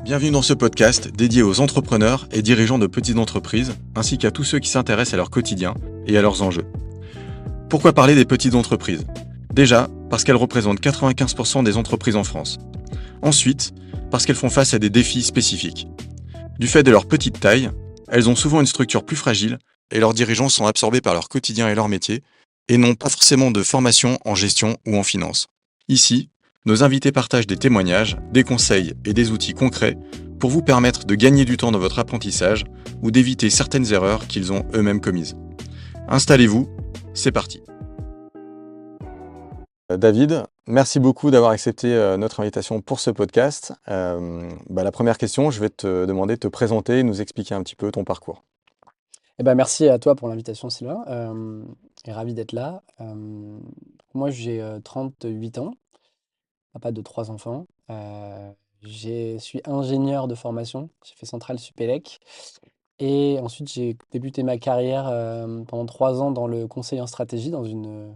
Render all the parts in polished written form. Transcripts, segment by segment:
Bienvenue dans ce podcast dédié aux entrepreneurs et dirigeants de petites entreprises, ainsi qu'à tous ceux qui s'intéressent à leur quotidien et à leurs enjeux. Pourquoi parler des petites entreprises ? Déjà, parce qu'elles représentent 95% des entreprises en France. Ensuite, parce qu'elles font face à des défis spécifiques. Du fait de leur petite taille, elles ont souvent une structure plus fragile et leurs dirigeants sont absorbés par leur quotidien et leur métier et n'ont pas forcément de formation en gestion ou en finance. Ici, nos invités partagent des témoignages, des conseils et des outils concrets pour vous permettre de gagner du temps dans votre apprentissage ou d'éviter certaines erreurs qu'ils ont eux-mêmes commises. Installez-vous, c'est parti. David, merci beaucoup d'avoir accepté notre invitation pour ce podcast. La première question, je vais te demander de te présenter et nous expliquer un petit peu ton parcours. Merci à toi pour l'invitation, Sylvain. Et ravi d'être là. Moi, j'ai 38 ans, papa de 3 enfants. Je suis ingénieur de formation. J'ai fait Centrale Supélec. Et ensuite, j'ai débuté ma carrière pendant 3 ans dans le conseil en stratégie, dans une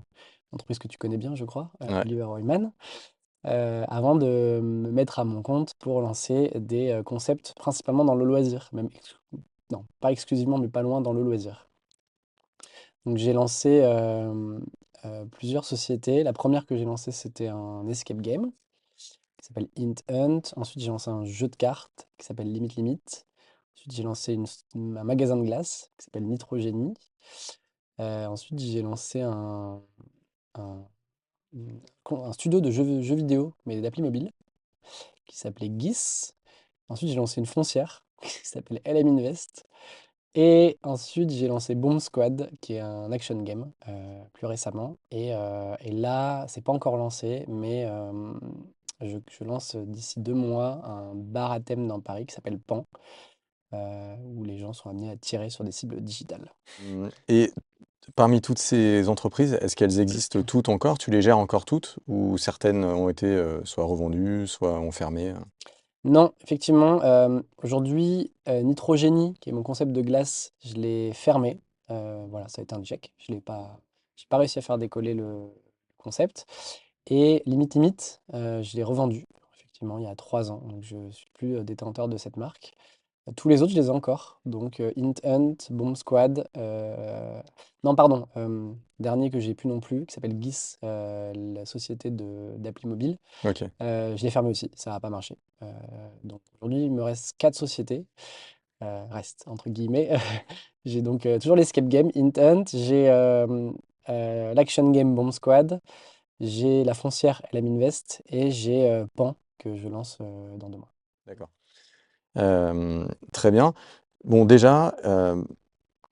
entreprise que tu connais bien, je crois, Ouais. Oliver Wyman, avant de me mettre à mon compte pour lancer des concepts principalement dans le loisir, non, pas exclusivement, mais pas loin dans le loisir. Donc j'ai lancé plusieurs sociétés. La première que j'ai lancée, c'était un escape game qui s'appelle Hint Hunt. Ensuite, j'ai lancé un jeu de cartes qui s'appelle Limite Limite. Ensuite, j'ai lancé un magasin de glace qui s'appelle Nitrogénie. Ensuite, j'ai lancé un- un studio de jeux vidéo, mais d'appli mobile, qui s'appelait GIS. Ensuite, j'ai lancé une foncière qui s'appelle LM Invest. Et ensuite, j'ai lancé Bomb Squad, qui est un action game, plus récemment. Et là, c'est pas encore lancé, mais je lance d'ici 2 mois un bar à thème dans Paris qui s'appelle Pan, où les gens sont amenés à tirer sur des cibles digitales. Et parmi toutes ces entreprises, est-ce qu'elles existent toutes encore? Tu les gères encore toutes? Ou certaines ont été soit revendues, soit ont fermé? Non, effectivement, aujourd'hui, Nitrogénie, qui est mon concept de glace, je l'ai fermé. Voilà, ça a été un échec. J'ai pas réussi à faire décoller le concept. Et Limite Limite, je l'ai revendu, effectivement, il y a 3 ans. Donc je suis plus détenteur de cette marque. Tous les autres, je les ai encore. Donc Int Hunt, Bomb Squad. Non, pardon. Dernier que j'ai plus non plus, qui s'appelle GIS, la société d'appli mobile. Ok. Je l'ai fermé aussi, ça n'a pas marché. Donc aujourd'hui, il me reste 4 sociétés. Reste, entre guillemets. J'ai donc toujours l'escape game Int Hunt, j'ai l'action game Bomb Squad, j'ai la foncière LM Invest et j'ai Pan que je lance dans 2 mois. D'accord. Très bien. Bon, déjà,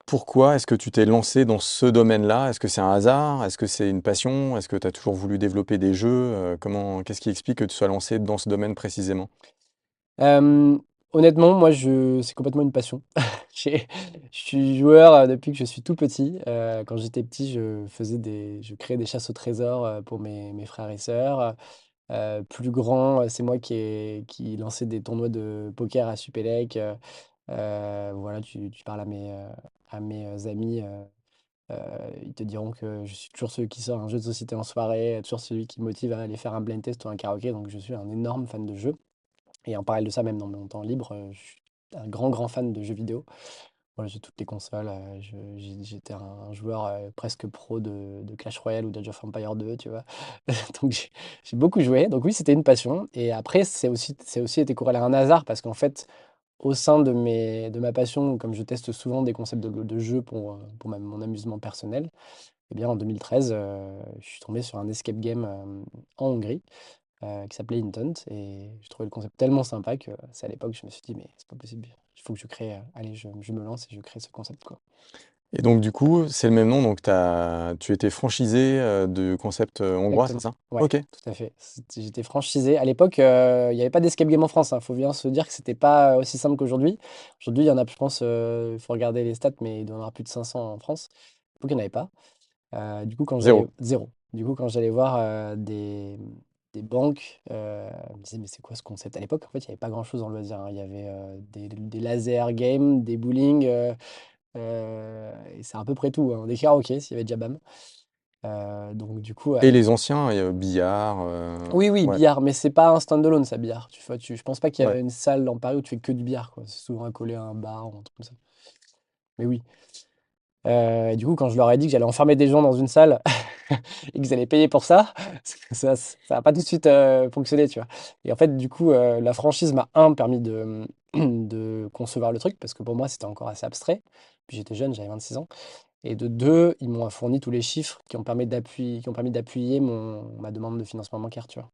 pourquoi est-ce que tu t'es lancé dans ce domaine-là? Est-ce que c'est un hasard? Est-ce que c'est une passion? Est-ce que tu as toujours voulu développer des jeux? Qu'est-ce qui explique que tu sois lancé dans ce domaine précisément? Euh, Honnêtement, moi, c'est complètement une passion. J'ai- Je suis joueur depuis que je suis tout petit. Quand j'étais petit, je créais des chasses au trésor pour mes frères et sœurs. Plus grand, c'est moi qui lançais des tournois de poker à Supélec. Voilà, tu parles à mes amis, ils te diront que je suis toujours celui qui sort un jeu de société en soirée, toujours celui qui motive à aller faire un blind test ou un karaoké. Donc je suis un énorme fan de jeux. Et en parallèle de ça, même dans mon temps libre, je suis un grand, grand fan de jeux vidéo. Voilà, j'ai toutes les consoles. J'étais un joueur presque pro de Clash Royale ou d'Age of Empire 2, tu vois. Donc j'ai beaucoup joué. Donc oui, c'était une passion. Et après, c'est aussi été corrélé à un hasard parce qu'en fait, au sein de ma passion, comme je teste souvent des concepts de jeux pour mon amusement personnel, eh bien en 2013, je suis tombé sur un escape game en Hongrie qui s'appelait Intent. Et je trouvais le concept tellement sympa que c'est à l'époque, je me suis dit, mais c'est pas possible, il faut que je crée, allez, je me lance et je crée ce concept, quoi. Et donc, du coup, c'est le même nom, donc tu étais franchisé de concept hongrois, c'est Exactement. ça? Ouais, Ok. tout à fait. J'étais franchisé. À l'époque, il n'y avait pas d'escape game en France. Il faut bien se dire que c'était pas aussi simple qu'aujourd'hui. Aujourd'hui, il y en a, je pense, il faut regarder les stats, mais il doit y en avoir plus de 500 en France. À l'époque, il n'y en avait pas. Du coup, quand j'allais... Zéro. Zéro. Du coup, quand j'allais voir des banques, je me disais, mais c'est quoi ce concept? À l'époque, en fait, il n'y avait pas grand-chose dans le loisir, hein. Il y avait des laser games, des bowling, et c'est à peu près tout, hein. Des karaokés, s'il y avait déjà BAM. Donc du coup, Et les anciens, billard, oui, oui, ouais, billard, mais c'est pas un stand-alone ça, billard. Je pense pas qu'il y ouais. a une salle dans Paris où tu fais que du billard, quoi. C'est souvent accolé à un bar ou un truc comme ça. Mais oui. Et du coup, quand je leur ai dit que j'allais enfermer des gens dans une salle et qu'ils allaient payer pour ça, ça a pas tout de suite fonctionné, tu vois. Et en fait, du coup, la franchise m'a, permis de concevoir le truc, parce que pour moi, c'était encore assez abstrait. Puis j'étais jeune, j'avais 26 ans. Et de deux, ils m'ont fourni tous les chiffres qui ont permis d'appuyer ma demande de financement bancaire, tu vois.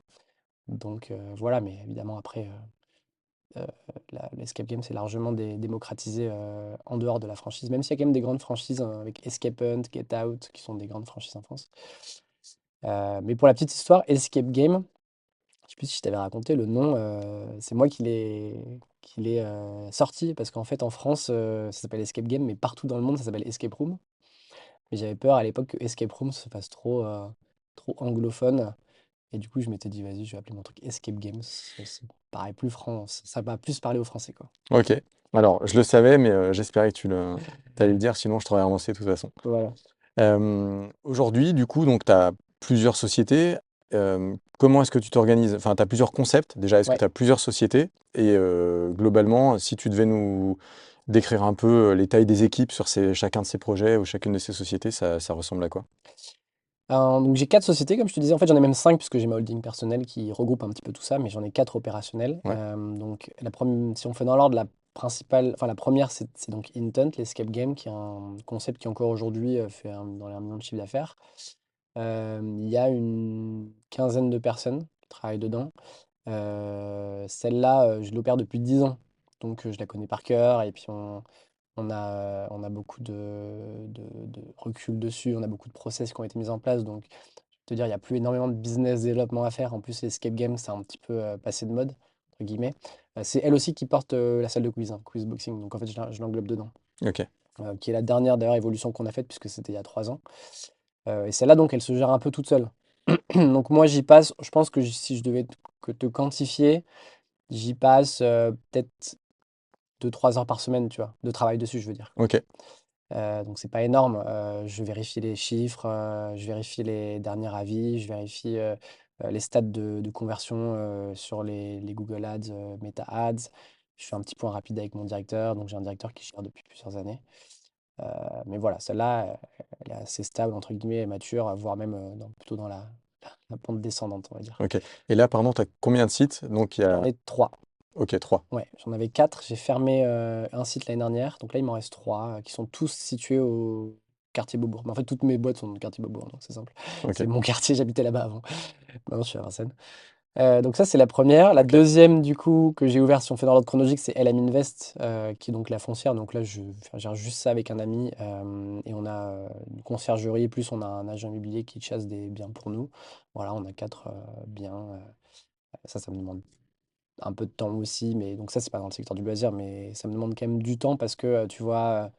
Donc voilà, mais évidemment, après, l'escape game, c'est largement démocratisé en dehors de la franchise, même s'il y a quand même des grandes franchises avec Escape Hunt, Get Out, qui sont des grandes franchises en France. Mais pour la petite histoire, Escape Game, je sais plus si je t'avais raconté le nom, c'est moi qui l'ai sorti, parce qu'en fait, en France, ça s'appelle Escape Game, mais partout dans le monde, ça s'appelle Escape Room. Mais j'avais peur à l'époque que Escape Room se fasse trop anglophone. Et du coup, je m'étais dit, vas-y, je vais appeler mon truc Escape Games. Ça paraît plus France, ça va plus parler aux Français, quoi. Ok. Alors, je le savais, mais j'espérais que t'allais le dire, sinon je t'aurais avancé de toute façon. Voilà. Aujourd'hui, du coup, donc tu as plusieurs sociétés. Comment est-ce que tu t'organises? Enfin, tu as plusieurs concepts. Déjà, est-ce que Ouais. tu as plusieurs sociétés? Et globalement, si tu devais nous décrire un peu les tailles des équipes sur chacun de ces projets ou chacune de ces sociétés, ça ressemble à quoi? Donc j'ai quatre sociétés, comme je te disais. En fait, j'en ai même cinq, puisque j'ai ma holding personnelle qui regroupe un petit peu tout ça, mais j'en ai quatre opérationnels. Ouais, Donc si on fait dans l'ordre, la principale, enfin la première, c'est donc Intent, l'escape game, qui est un concept qui encore aujourd'hui fait dans les 1 million de chiffre d'affaires. Il y a une quinzaine de personnes qui travaillent dedans. Celle-là, je l'opère depuis 10 ans, donc je la connais par cœur, et puis on a beaucoup de recul dessus, on a beaucoup de process qui ont été mis en place. Donc, je vais te dire, il n'y a plus énormément de business développement à faire. En plus, l'escape game, c'est un petit peu passé de mode, entre guillemets. C'est elle aussi qui porte la salle de quiz, hein, quiz boxing. Donc, en fait, je l'englobe dedans. ok, Qui est la dernière, d'ailleurs, évolution qu'on a faite, puisque c'était il y a 3 ans. Et celle-là, donc, elle se gère un peu toute seule. Donc, moi, j'y passe, je pense que si je devais te quantifier, j'y passe peut-être 2 3 heures par semaine, tu vois, de travail dessus, je veux dire. ok, Donc c'est pas énorme. Je vérifie les chiffres, je vérifie les derniers avis, je vérifie les stats de conversion sur les Google Ads, Meta Ads. Je fais un petit point rapide avec mon directeur. Donc j'ai un directeur qui gère depuis plusieurs années. Mais voilà, celle-là, elle est assez stable, entre guillemets, et mature, voire même plutôt dans la pente descendante, on va dire. ok. Et là, pardon, tu as combien de sites? Donc, il y J'en a. ai trois. Ok, trois. Ouais, j'en avais quatre. J'ai fermé un site l'année dernière. Donc là, il m'en reste trois qui sont tous situés au quartier Beaubourg. Mais en fait, toutes mes boîtes sont dans le quartier Beaubourg, donc c'est simple. Ok, C'est mon quartier, j'habitais là-bas avant. Maintenant, je suis à Vincennes. Donc ça, c'est la première. La ok, deuxième, du coup, que j'ai ouvert, si on fait dans l'ordre chronologique, c'est LM Invest, qui est donc la foncière. Donc là, je gère juste ça avec un ami. Et on a une conciergerie, plus on a un agent immobilier qui chasse des biens pour nous. Voilà, on a quatre biens. Ça me demande un peu de temps aussi, mais donc ça, c'est pas dans le secteur du loisir, mais ça me demande quand même du temps, parce que tu vois,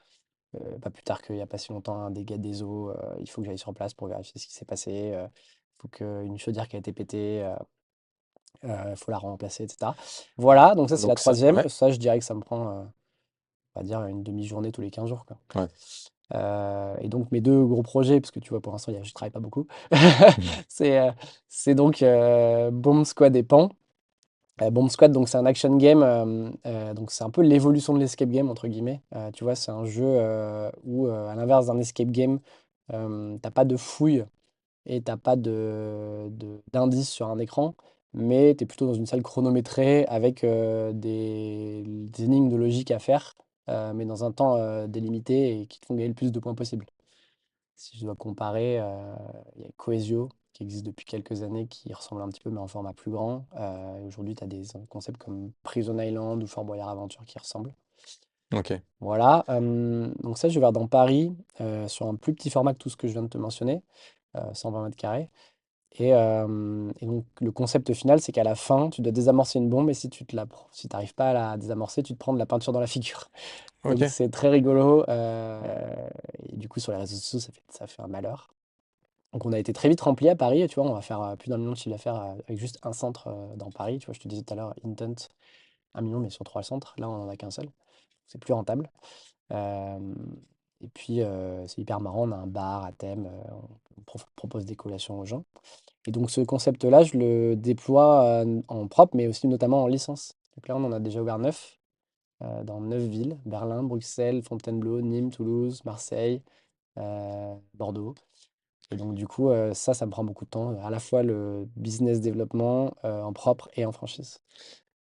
pas plus tard qu'il y a pas si longtemps, un dégât des eaux, il faut que j'aille sur place pour vérifier ce qui s'est passé. Il faut qu'une chaudière qui a été pétée, il faut la remplacer, etc. Voilà, donc ça, c'est la donc ça, troisième. ouais, Ça, je dirais que ça me prend, on va dire, une demi-journée tous les 15 jours, quoi. ouais. Et donc mes deux gros projets, parce que tu vois, pour l'instant, je travaille pas beaucoup, Mhm. c'est donc Bomb Squad et Pan. Bomb Squad, donc c'est un action game, donc c'est un peu l'évolution de l'escape game, entre guillemets. Tu vois, c'est un jeu où, à l'inverse d'un escape game, t'as pas de fouille et t'as pas d'indice sur un écran, mais tu es plutôt dans une salle chronométrée avec des énigmes de logique à faire, mais dans un temps délimité, et qui te font gagner le plus de points possible. Si je dois comparer, il y a Coesio qui existe depuis quelques années, qui ressemble un petit peu, mais en format plus grand. Et aujourd'hui, tu as des concepts comme Prison Island ou Fort Boyard Adventure qui ressemblent. Ok, Voilà. Donc ça, je vais vers dans Paris, sur un plus petit format que tout ce que je viens de te mentionner, 120 mètres carrés. Et donc, le concept final, c'est qu'à la fin, tu dois désamorcer une bombe, et si t'arrives pas à la désamorcer, tu te prends de la peinture dans la figure. Donc ok, c'est très rigolo. Et du coup, sur les réseaux sociaux, ça fait un malheur. Donc on a été très vite rempli à Paris, tu vois, on va faire plus d'1 million de chiffre d'affaires avec juste un centre dans Paris. Tu vois, je te disais tout à l'heure, Intent, 1 million, mais sur 3 centres. Là, on en a qu'un seul. C'est plus rentable. Euh, Et puis, c'est hyper marrant, on a un bar à thème, on propose des collations aux gens. Et donc ce concept-là, je le déploie en propre, mais aussi notamment en licence. Donc là, on en a déjà ouvert 9, dans 9 villes, Berlin, Bruxelles, Fontainebleau, Nîmes, Toulouse, Marseille, Bordeaux. Et donc du coup, ça me prend beaucoup de temps, à la fois le business développement, en propre et en franchise.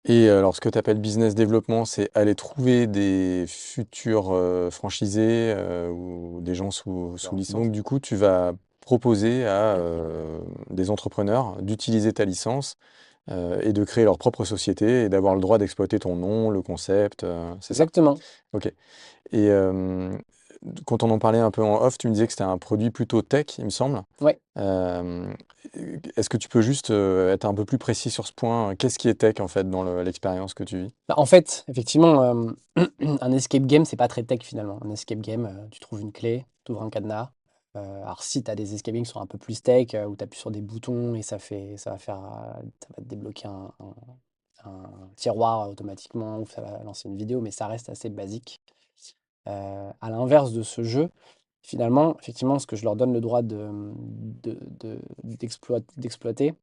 Et alors, ce que tu appelles business développement, c'est aller trouver des futurs franchisés ou des gens sous licence. Donc, du coup, tu vas proposer à des entrepreneurs d'utiliser ta licence et de créer leur propre société et d'avoir le droit d'exploiter ton nom, le concept, c'est ça? Exactement. Ok. Et quand on en parlait un peu en off, tu me disais que c'était un produit plutôt tech, il me semble. Ouais. Euh, Est-ce que tu peux juste être un peu plus précis sur ce point? Qu'est-ce qui est tech en fait dans l'expérience que tu vis? Bah, en fait, effectivement, un escape game, c'est pas très tech finalement. Un escape game, tu trouves une clé, tu ouvres un cadenas. Alors si tu as des escape games qui sont un peu plus tech, où tu appuies sur des boutons et ça va te débloquer un tiroir automatiquement ou ça va lancer une vidéo, mais ça reste assez basique. À l'inverse de ce jeu, finalement, effectivement, ce que je leur donne le droit d'exploiter,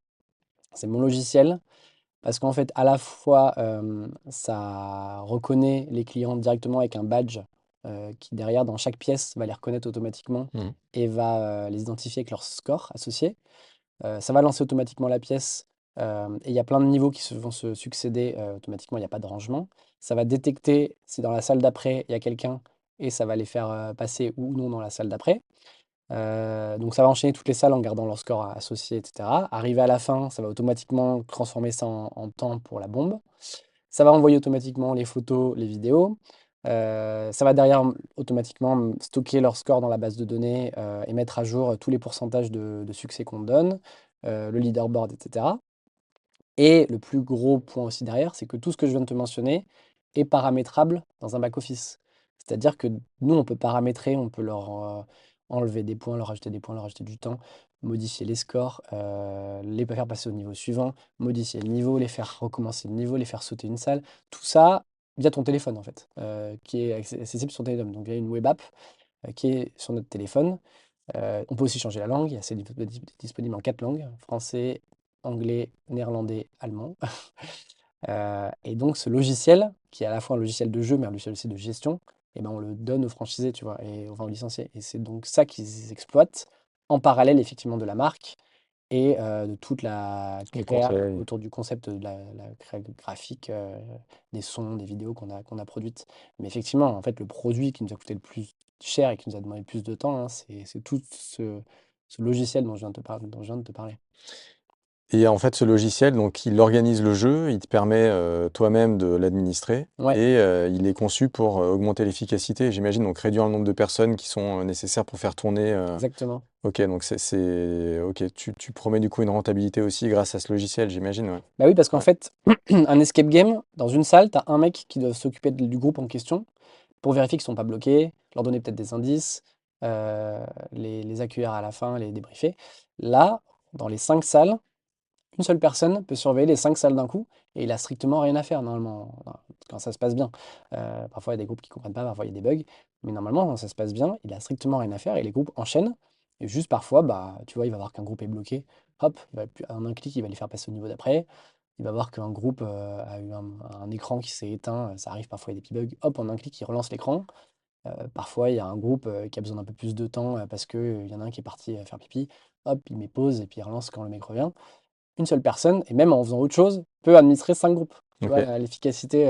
c'est mon logiciel. Parce qu'en fait, à la fois, ça reconnaît les clients directement avec un badge, qui derrière, dans chaque pièce, va les reconnaître automatiquement Mhm. et va, les identifier avec leur score associé. Ça va lancer automatiquement la pièce, et il y a plein de niveaux qui vont se succéder, automatiquement, il y a pas de rangement. Ça va détecter si dans la salle d'après, il y a quelqu'un et ça va les faire, passer ou non dans la salle d'après. Donc ça va enchaîner toutes les salles en gardant leur score associé, et cetera. Arrivé à la fin, ça va automatiquement transformer ça en temps pour la bombe. Ça va envoyer automatiquement les photos, les vidéos. Ça va derrière, automatiquement, stocker leur score dans la base de données, et mettre à jour tous les pourcentages de succès qu'on donne, le leaderboard, et cetera. Et le plus gros point aussi derrière, c'est que tout ce que je viens de te mentionner est paramétrable dans un back-office. C'est-à-dire que nous, on peut paramétrer, on peut leur enlever des points, leur ajouter des points, leur ajouter du temps, modifier les scores, les faire passer au niveau suivant, modifier le niveau, les faire recommencer le niveau, les faire sauter une salle. Tout ça via ton téléphone, en fait, qui est accessible sur ton téléphone. Donc via une web app qui est sur notre téléphone. On peut aussi changer la langue, c'est disponible en 4 langues, français, anglais, néerlandais, allemand. Et donc ce logiciel, qui est à la fois un logiciel de jeu, mais un logiciel aussi de gestion, eh ben, on le donne aux franchisés, tu vois, et enfin aux licenciés. Et c'est donc ça qu'ils exploitent en parallèle effectivement de la marque et de toute la Les créa conseils. autour du concept de la créa graphique, des sons, des vidéos qu'on a produites. Mais effectivement, en fait, le produit qui nous a coûté le plus cher et qui nous a demandé le plus de temps, hein, c'est tout ce logiciel dont je viens de te parler. Et en fait, ce logiciel, donc, il organise le jeu, il te permet toi-même de l'administrer Ouais, et il est conçu pour augmenter l'efficacité, j'imagine, donc réduire le nombre de personnes qui sont nécessaires pour faire tourner. exactement. Ok, donc ok, tu promets du coup une rentabilité aussi grâce à ce logiciel, j'imagine, ouais. Bah oui, parce qu'en Ouais. fait, un escape game, dans une salle, tu as un mec qui doit s'occuper du groupe en question pour vérifier qu'ils sont pas bloqués, leur donner peut-être des indices, les accueillir à la fin, les débriefer. Là, dans les 5 salles, une seule personne peut surveiller les 5 salles d'un coup et il a strictement rien à faire normalement, quand ça se passe bien. Parfois, il y a des groupes qui comprennent pas, parfois il y a des bugs, mais normalement, quand ça se passe bien, il a strictement rien à faire et les groupes enchaînent. Et juste parfois, bah, tu vois, il va voir qu'un groupe est bloqué, hop, en un clic, il va les faire passer au niveau d'après. Il va voir qu'un groupe a eu un écran qui s'est éteint, ça arrive parfois, il y a des petits bugs, hop, en un clic, il relance l'écran. Parfois, il y a un groupe qui a besoin d'un peu plus de temps parce qu'il y en a un qui est parti faire pipi, hop, il met pause et puis il relance quand le mec revient. Une seule personne, et même en faisant autre chose, peut administrer 5 groupes. Tu vois, Ok. l'efficacité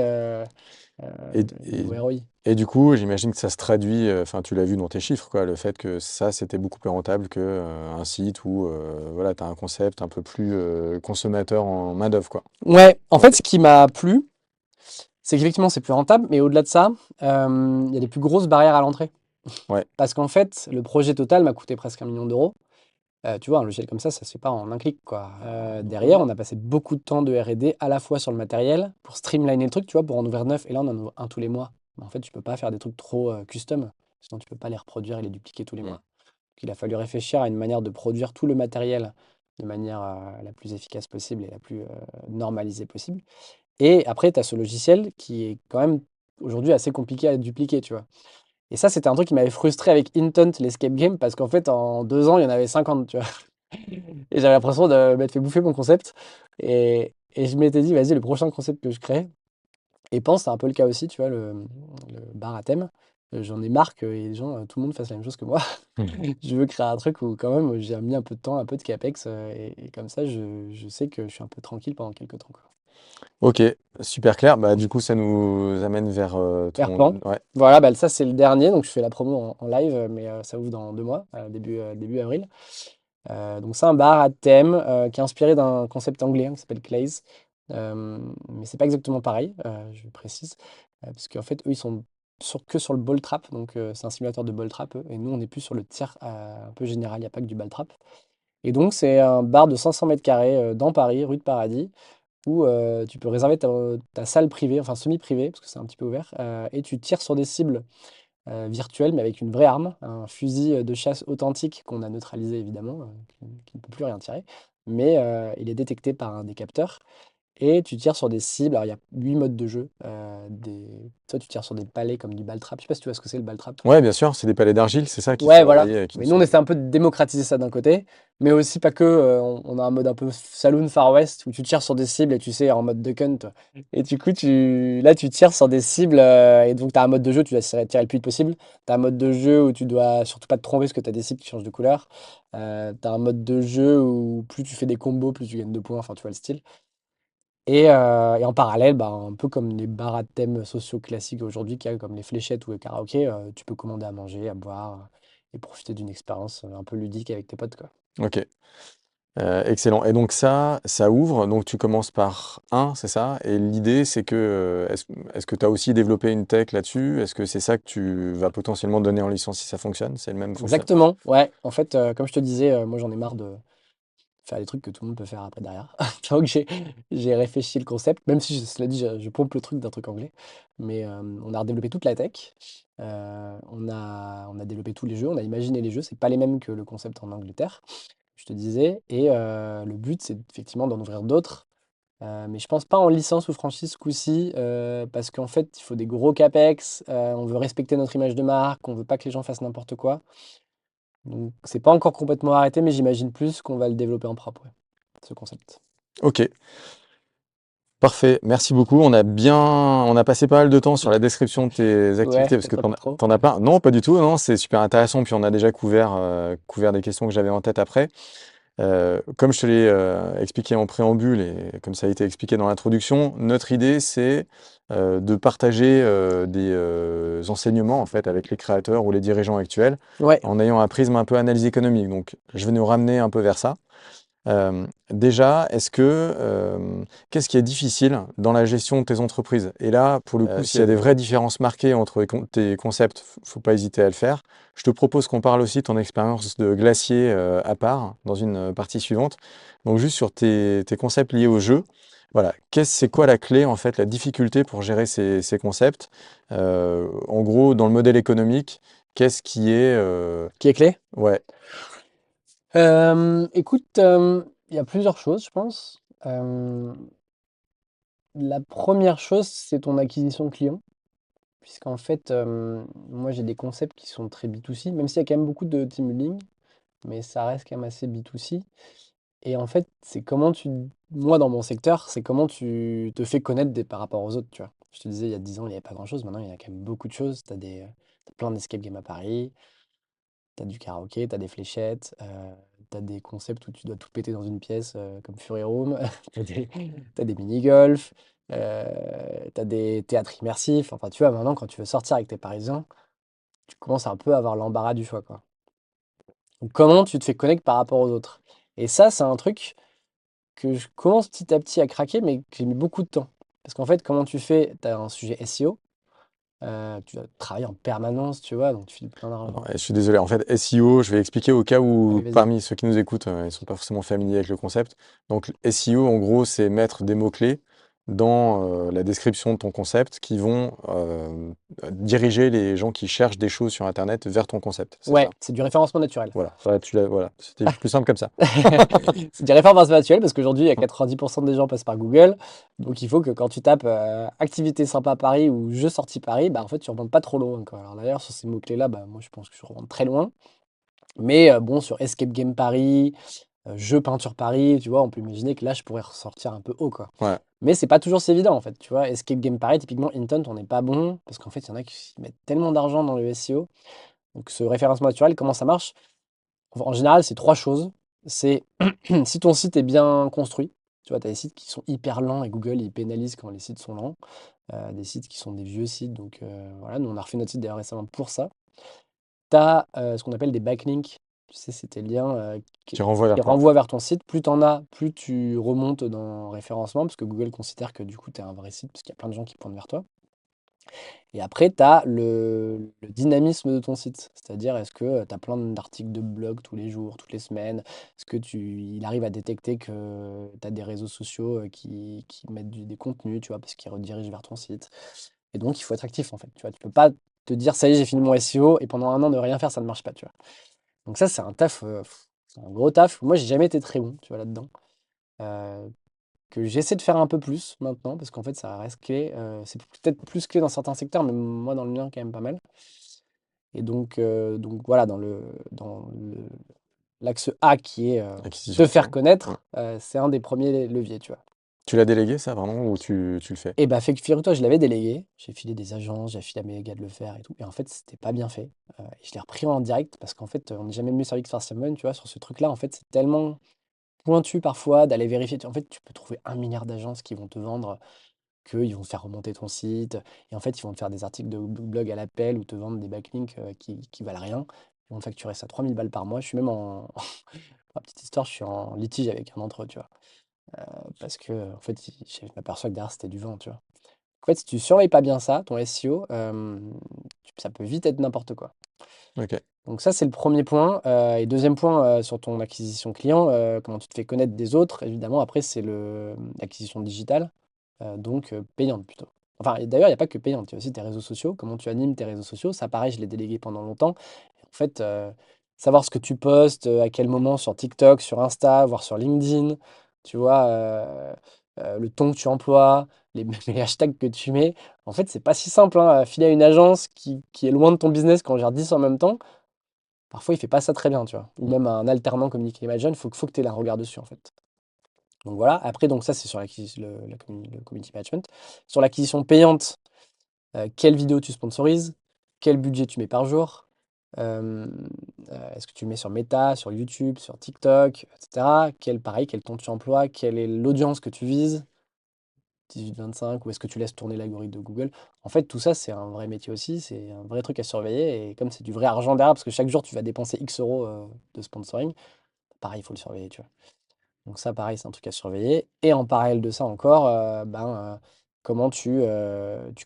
Et, et, niveau ROI. et du coup, j'imagine que ça se traduit, enfin, tu l'as vu dans tes chiffres, quoi, le fait que ça, c'était beaucoup plus rentable que un site où, voilà, tu as un concept un peu plus consommateur en main-d'œuvre, quoi. Ouais, en fait, Ok. ce qui m'a plu, c'est qu'effectivement, c'est plus rentable, mais au-delà de ça, il y a des plus grosses barrières à l'entrée. Ouais. Parce qu'en fait, le projet total m'a coûté presque 1 million d'euros. Tu vois, un logiciel comme ça se fait pas en un clic, quoi. Derrière, on a passé beaucoup de temps de R&D, à la fois sur le matériel, pour streamliner le truc, tu vois, pour en ouvrir 9, et là, on en ouvre un tous les mois. Mais en fait, tu peux pas faire des trucs trop custom, sinon tu peux pas les reproduire et les dupliquer tous les Mm. mois. Donc, il a fallu réfléchir à une manière de produire tout le matériel de manière la plus efficace possible et la plus normalisée possible. Et après, tu as ce logiciel qui est quand même aujourd'hui assez compliqué à dupliquer, tu vois. Et ça, c'était un truc qui m'avait frustré avec Intent, l'escape game, parce qu'en fait, en 2 ans, il y en avait 50, tu vois. Et j'avais l'impression de m'être fait bouffer mon concept. Et je m'étais dit, vas-y, le prochain concept que je crée, et pense, c'est un peu le cas aussi, tu vois, le bar à thème. J'en ai marre que les gens, tout le monde fasse la même chose que moi. Mhm. Je veux créer un truc où quand même j'ai mis un peu de temps, un peu de capex, et comme ça, je sais que je suis un peu tranquille pendant quelques temps, quoi. Ok, super clair. Bah, du coup, ça nous amène vers ton. Airplan. Ouais, Voilà, bah, ça c'est le dernier, donc je fais la promo en live, mais ça ouvre dans 2 mois, début avril. Donc c'est un bar à thème qui est inspiré d'un concept anglais qui s'appelle Clays. Mais c'est pas exactement pareil, je précise, parce qu'en fait, eux, ils sont que sur le ball trap, donc c'est un simulateur de ball trap, eux, et nous, on est plus sur le tir un peu général, il n'y a pas que du ball trap. Et donc, c'est un bar de 500 mètres carrés dans Paris, rue de Paradis, où tu peux réserver ta salle privée, enfin semi-privée, parce que c'est un petit peu ouvert, et tu tires sur des cibles virtuelles, mais avec une vraie arme, un fusil de chasse authentique qu'on a neutralisé évidemment, qui ne peut plus rien tirer, mais il est détecté par un des capteurs. Et tu tires sur des cibles. Alors, il y a 8 modes de jeu. Toi, tu tires sur des palets comme du ball trap. Je sais pas si tu vois ce que c'est le ball trap. ouais, bien sûr, c'est des palais d'argile, c'est ça qu'il Ouais, faut voilà. envoyer avec une Mais nous, on sonde. essaie un peu de démocratiser ça d'un côté, mais aussi pas que. On a un mode un peu saloon Far West où tu tires sur des cibles et tu sais, en mode duck hunt. Et du coup, là, tu tires sur des cibles et donc tu as un mode de jeu, tu dois tirer le plus vite possible. Tu as un mode de jeu où tu dois surtout pas te tromper parce que tu as des cibles qui changent de couleur. Tu as un mode de jeu où plus tu fais des combos, plus tu gagnes de points. Enfin, tu vois le style. Et en parallèle, bah, un peu comme les bars à thème sociaux classiques aujourd'hui, qu'il y a comme les fléchettes ou les karaokés, tu peux commander à manger, à boire et profiter d'une expérience un peu ludique avec tes potes, quoi. Ok, excellent. Et donc ça ouvre. Donc tu commences par un, c'est ça? Et l'idée, c'est que est-ce que tu as aussi développé une tech là-dessus? Est-ce que c'est ça que tu vas potentiellement donner en licence si ça fonctionne? C'est le même fonctionnement? Exactement, ouais. En fait, comme je te disais, moi j'en ai marre de faire des trucs que tout le monde peut faire après derrière. Donc j'ai réfléchi le concept, même si cela dit, je pompe le truc d'un truc anglais. Mais on a redéveloppé toute la tech. On a développé tous les jeux, on a imaginé les jeux. C'est pas les mêmes que le concept en Angleterre, je te disais. Et le but, c'est effectivement d'en ouvrir d'autres. Mais je pense pas en licence ou franchise ce coup-ci, parce qu'en fait, il faut des gros capex. On veut respecter notre image de marque, on veut pas que les gens fassent n'importe quoi. Donc, c'est pas encore complètement arrêté, mais j'imagine plus qu'on va le développer en propre, ouais, ce concept. Ok, parfait. Merci beaucoup. On a passé pas mal de temps sur la description de tes Ouais, activités parce que peut-être pas trop. t'en as pas. Non, pas du tout. Non, c'est super intéressant. Puis on a déjà couvert des questions que j'avais en tête après. Comme je te l'ai expliqué en préambule et comme ça a été expliqué dans l'introduction, notre idée c'est de partager des enseignements en fait avec les créateurs ou les dirigeants actuels Ouais. en ayant un prisme un peu analyse économique. Donc je vais nous ramener un peu vers ça. Déjà, qu'est-ce qui est difficile dans la gestion de tes entreprises? Et là, pour le coup, s'il y a des vraies différences marquées entre tes concepts, faut pas hésiter à le faire. Je te propose qu'on parle aussi de ton expérience de glacier à part dans une partie suivante. Donc juste sur tes concepts liés au jeu. Voilà, c'est quoi la clé en fait, la difficulté pour gérer ces concepts? En gros, dans le modèle économique, qu'est-ce qui est Qui est clé? ouais, Écoute, il y a plusieurs choses, je pense. La première chose, c'est ton acquisition client, puisqu'en fait, moi, j'ai des concepts qui sont très B2C, même s'il y a quand même beaucoup de team building, mais ça reste quand même assez B2C. Et en fait, c'est comment moi, dans mon secteur, c'est comment tu te fais connaître par rapport aux autres, tu vois. Je te disais, il y a 10 ans, il n'y avait pas grand-chose. Maintenant, il y a quand même beaucoup de choses. T'as plein d'escape games à Paris, t'as du karaoké, t'as des fléchettes, t'as des concepts où tu dois tout péter dans une pièce, comme Fury Room. T'as des mini-golf, t'as des théâtres immersifs. Enfin, tu vois, maintenant, quand tu veux sortir avec tes Parisiens, tu commences un peu à avoir l'embarras du choix, quoi. Donc, comment tu te fais connaître par rapport aux autres? Et ça, c'est un truc que je commence petit à petit à craquer, mais que j'ai mis beaucoup de temps. Parce qu'en fait, comment tu fais? Tu as un sujet SEO, tu dois travailler en permanence, tu vois, donc tu files plein d'argent. je suis désolé. En fait, SEO, je vais expliquer au cas Allez, où vas-y. parmi ceux qui nous écoutent, ils ne sont pas forcément familiers avec le concept. Donc, SEO, en gros, c'est mettre des mots-clés dans la description de ton concept qui vont diriger les gens qui cherchent des choses sur Internet vers ton concept, c'est Ouais, ça? c'est du référencement naturel. Voilà, ouais, voilà, c'était plus simple comme ça. C'est du référencement naturel parce qu'aujourd'hui, il y a 90% des gens passent par Google. Donc, il faut que quand tu tapes activité sympa Paris ou jeux sortis Paris, bah, en fait, tu remontes pas trop loin, quoi. Alors d'ailleurs, sur ces mots-clés-là, bah, moi, je pense que je remonte très loin. Mais bon, sur Escape Game Paris, jeu peinture Paris, tu vois, on peut imaginer que là, je pourrais ressortir un peu haut, quoi. Ouais, Mais c'est pas toujours si évident, en fait. Tu vois, Escape Game Paris, typiquement, Intent, on n'est pas bon parce qu'en fait, il y en a qui mettent tellement d'argent dans le SEO. Donc, ce référencement naturel, comment ça marche? En général, c'est trois choses. C'est si ton site est bien construit, tu vois, tu as des sites qui sont hyper lents et Google, il pénalise quand les sites sont lents. Des sites qui sont des vieux sites, donc voilà, nous on a refait notre site d'ailleurs récemment pour ça. Tu as ce qu'on appelle des backlinks, tu sais, c'est tes liens qui renvoie vers qui toi. renvoient vers ton site. Plus tu en as, plus tu remontes dans le référencement, parce que Google considère que du coup tu es un vrai site, parce qu'il y a plein de gens qui pointent vers toi. Et après, tu as le dynamisme de ton site. C'est-à-dire, est-ce que tu as plein d'articles de blog tous les jours, toutes les semaines? Est-ce que il arrive à détecter que tu as des réseaux sociaux qui mettent des contenus, tu vois, parce qu'ils redirigent vers ton site? Et donc, il faut être actif, en fait. Tu vois, tu peux pas te dire, ça y est, j'ai fini mon SEO, et pendant un an, ne rien faire, ça ne marche pas, tu vois. Donc ça, c'est un taf, c'est un gros taf. Moi, j'ai jamais été très bon, tu vois, là-dedans. Euh, que j'essaie de faire un peu plus maintenant, parce qu'en fait, ça reste clé. C'est peut-être plus clé dans certains secteurs, mais moi, dans le mien, quand même pas mal. Et donc voilà, l'axe A qui est te Acquisition faire client. Ouais. connaître, c'est un des premiers leviers, tu vois. Tu l'as délégué ça, vraiment, ou tu le fais? Et bah, figure-toi, je l'avais délégué. J'ai filé des agences, j'ai filé à mes gars de le faire et tout. Et en fait, c'était pas bien fait. Et je l'ai repris en direct parce qu'en fait, on n'est jamais mieux servi que Farsiamon, tu vois. Sur ce truc-là, en fait, c'est tellement pointu parfois d'aller vérifier. En fait, tu peux trouver un milliard d'agences qui vont te vendre qu'ils vont te faire remonter ton site. Et en fait, ils vont te faire des articles de blog à l'appel ou te vendre des backlinks qui valent rien. Ils vont te facturer ça 3000 balles par mois. Je suis même en. Pour la petite histoire, je suis en litige avec un d'entre eux, tu vois. Parce que, en fait, je m'aperçois que derrière, c'était du vent, tu vois. En fait, si tu surveilles pas bien ça, ton SEO, ça peut vite être n'importe quoi. Ok. Donc ça, c'est le premier point. Et deuxième point, sur ton acquisition client, comment tu te fais connaître des autres, évidemment, après, c'est l'acquisition digitale, donc payante plutôt. Enfin, et d'ailleurs, il n'y a pas que payante, il y a aussi tes réseaux sociaux, comment tu animes tes réseaux sociaux. Ça, pareil, je l'ai délégué pendant longtemps. En fait, savoir ce que tu postes, à quel moment sur TikTok, sur Insta, voire sur LinkedIn, tu vois, le ton que tu emploies, les, les hashtags que tu mets. En fait, c'est pas si simple, hein, à filer à une agence qui est loin de ton business quand on gère 10 en même temps. Parfois, il fait pas ça très bien, tu vois. Ou même un alternant community manager, faut que tu aies un regard dessus, en fait. Donc voilà. Après, donc ça, c'est sur le community management. Sur l'acquisition payante, quelle vidéo tu sponsorises? Quel budget tu mets par jour? Euh, Est-ce que tu mets sur Meta, sur YouTube, sur TikTok, etc. Pareil, quel ton tu emploies? Quelle est l'audience que tu vises? 18-25, ou est-ce que tu laisses tourner l'algorithme de Google? En fait, tout ça, c'est un vrai métier aussi, c'est un vrai truc à surveiller. Et comme c'est du vrai argent derrière, parce que chaque jour, tu vas dépenser X euros de sponsoring, pareil, il faut le surveiller, tu vois. Donc ça, pareil, c'est un truc à surveiller. Et en parallèle de ça encore, comment tu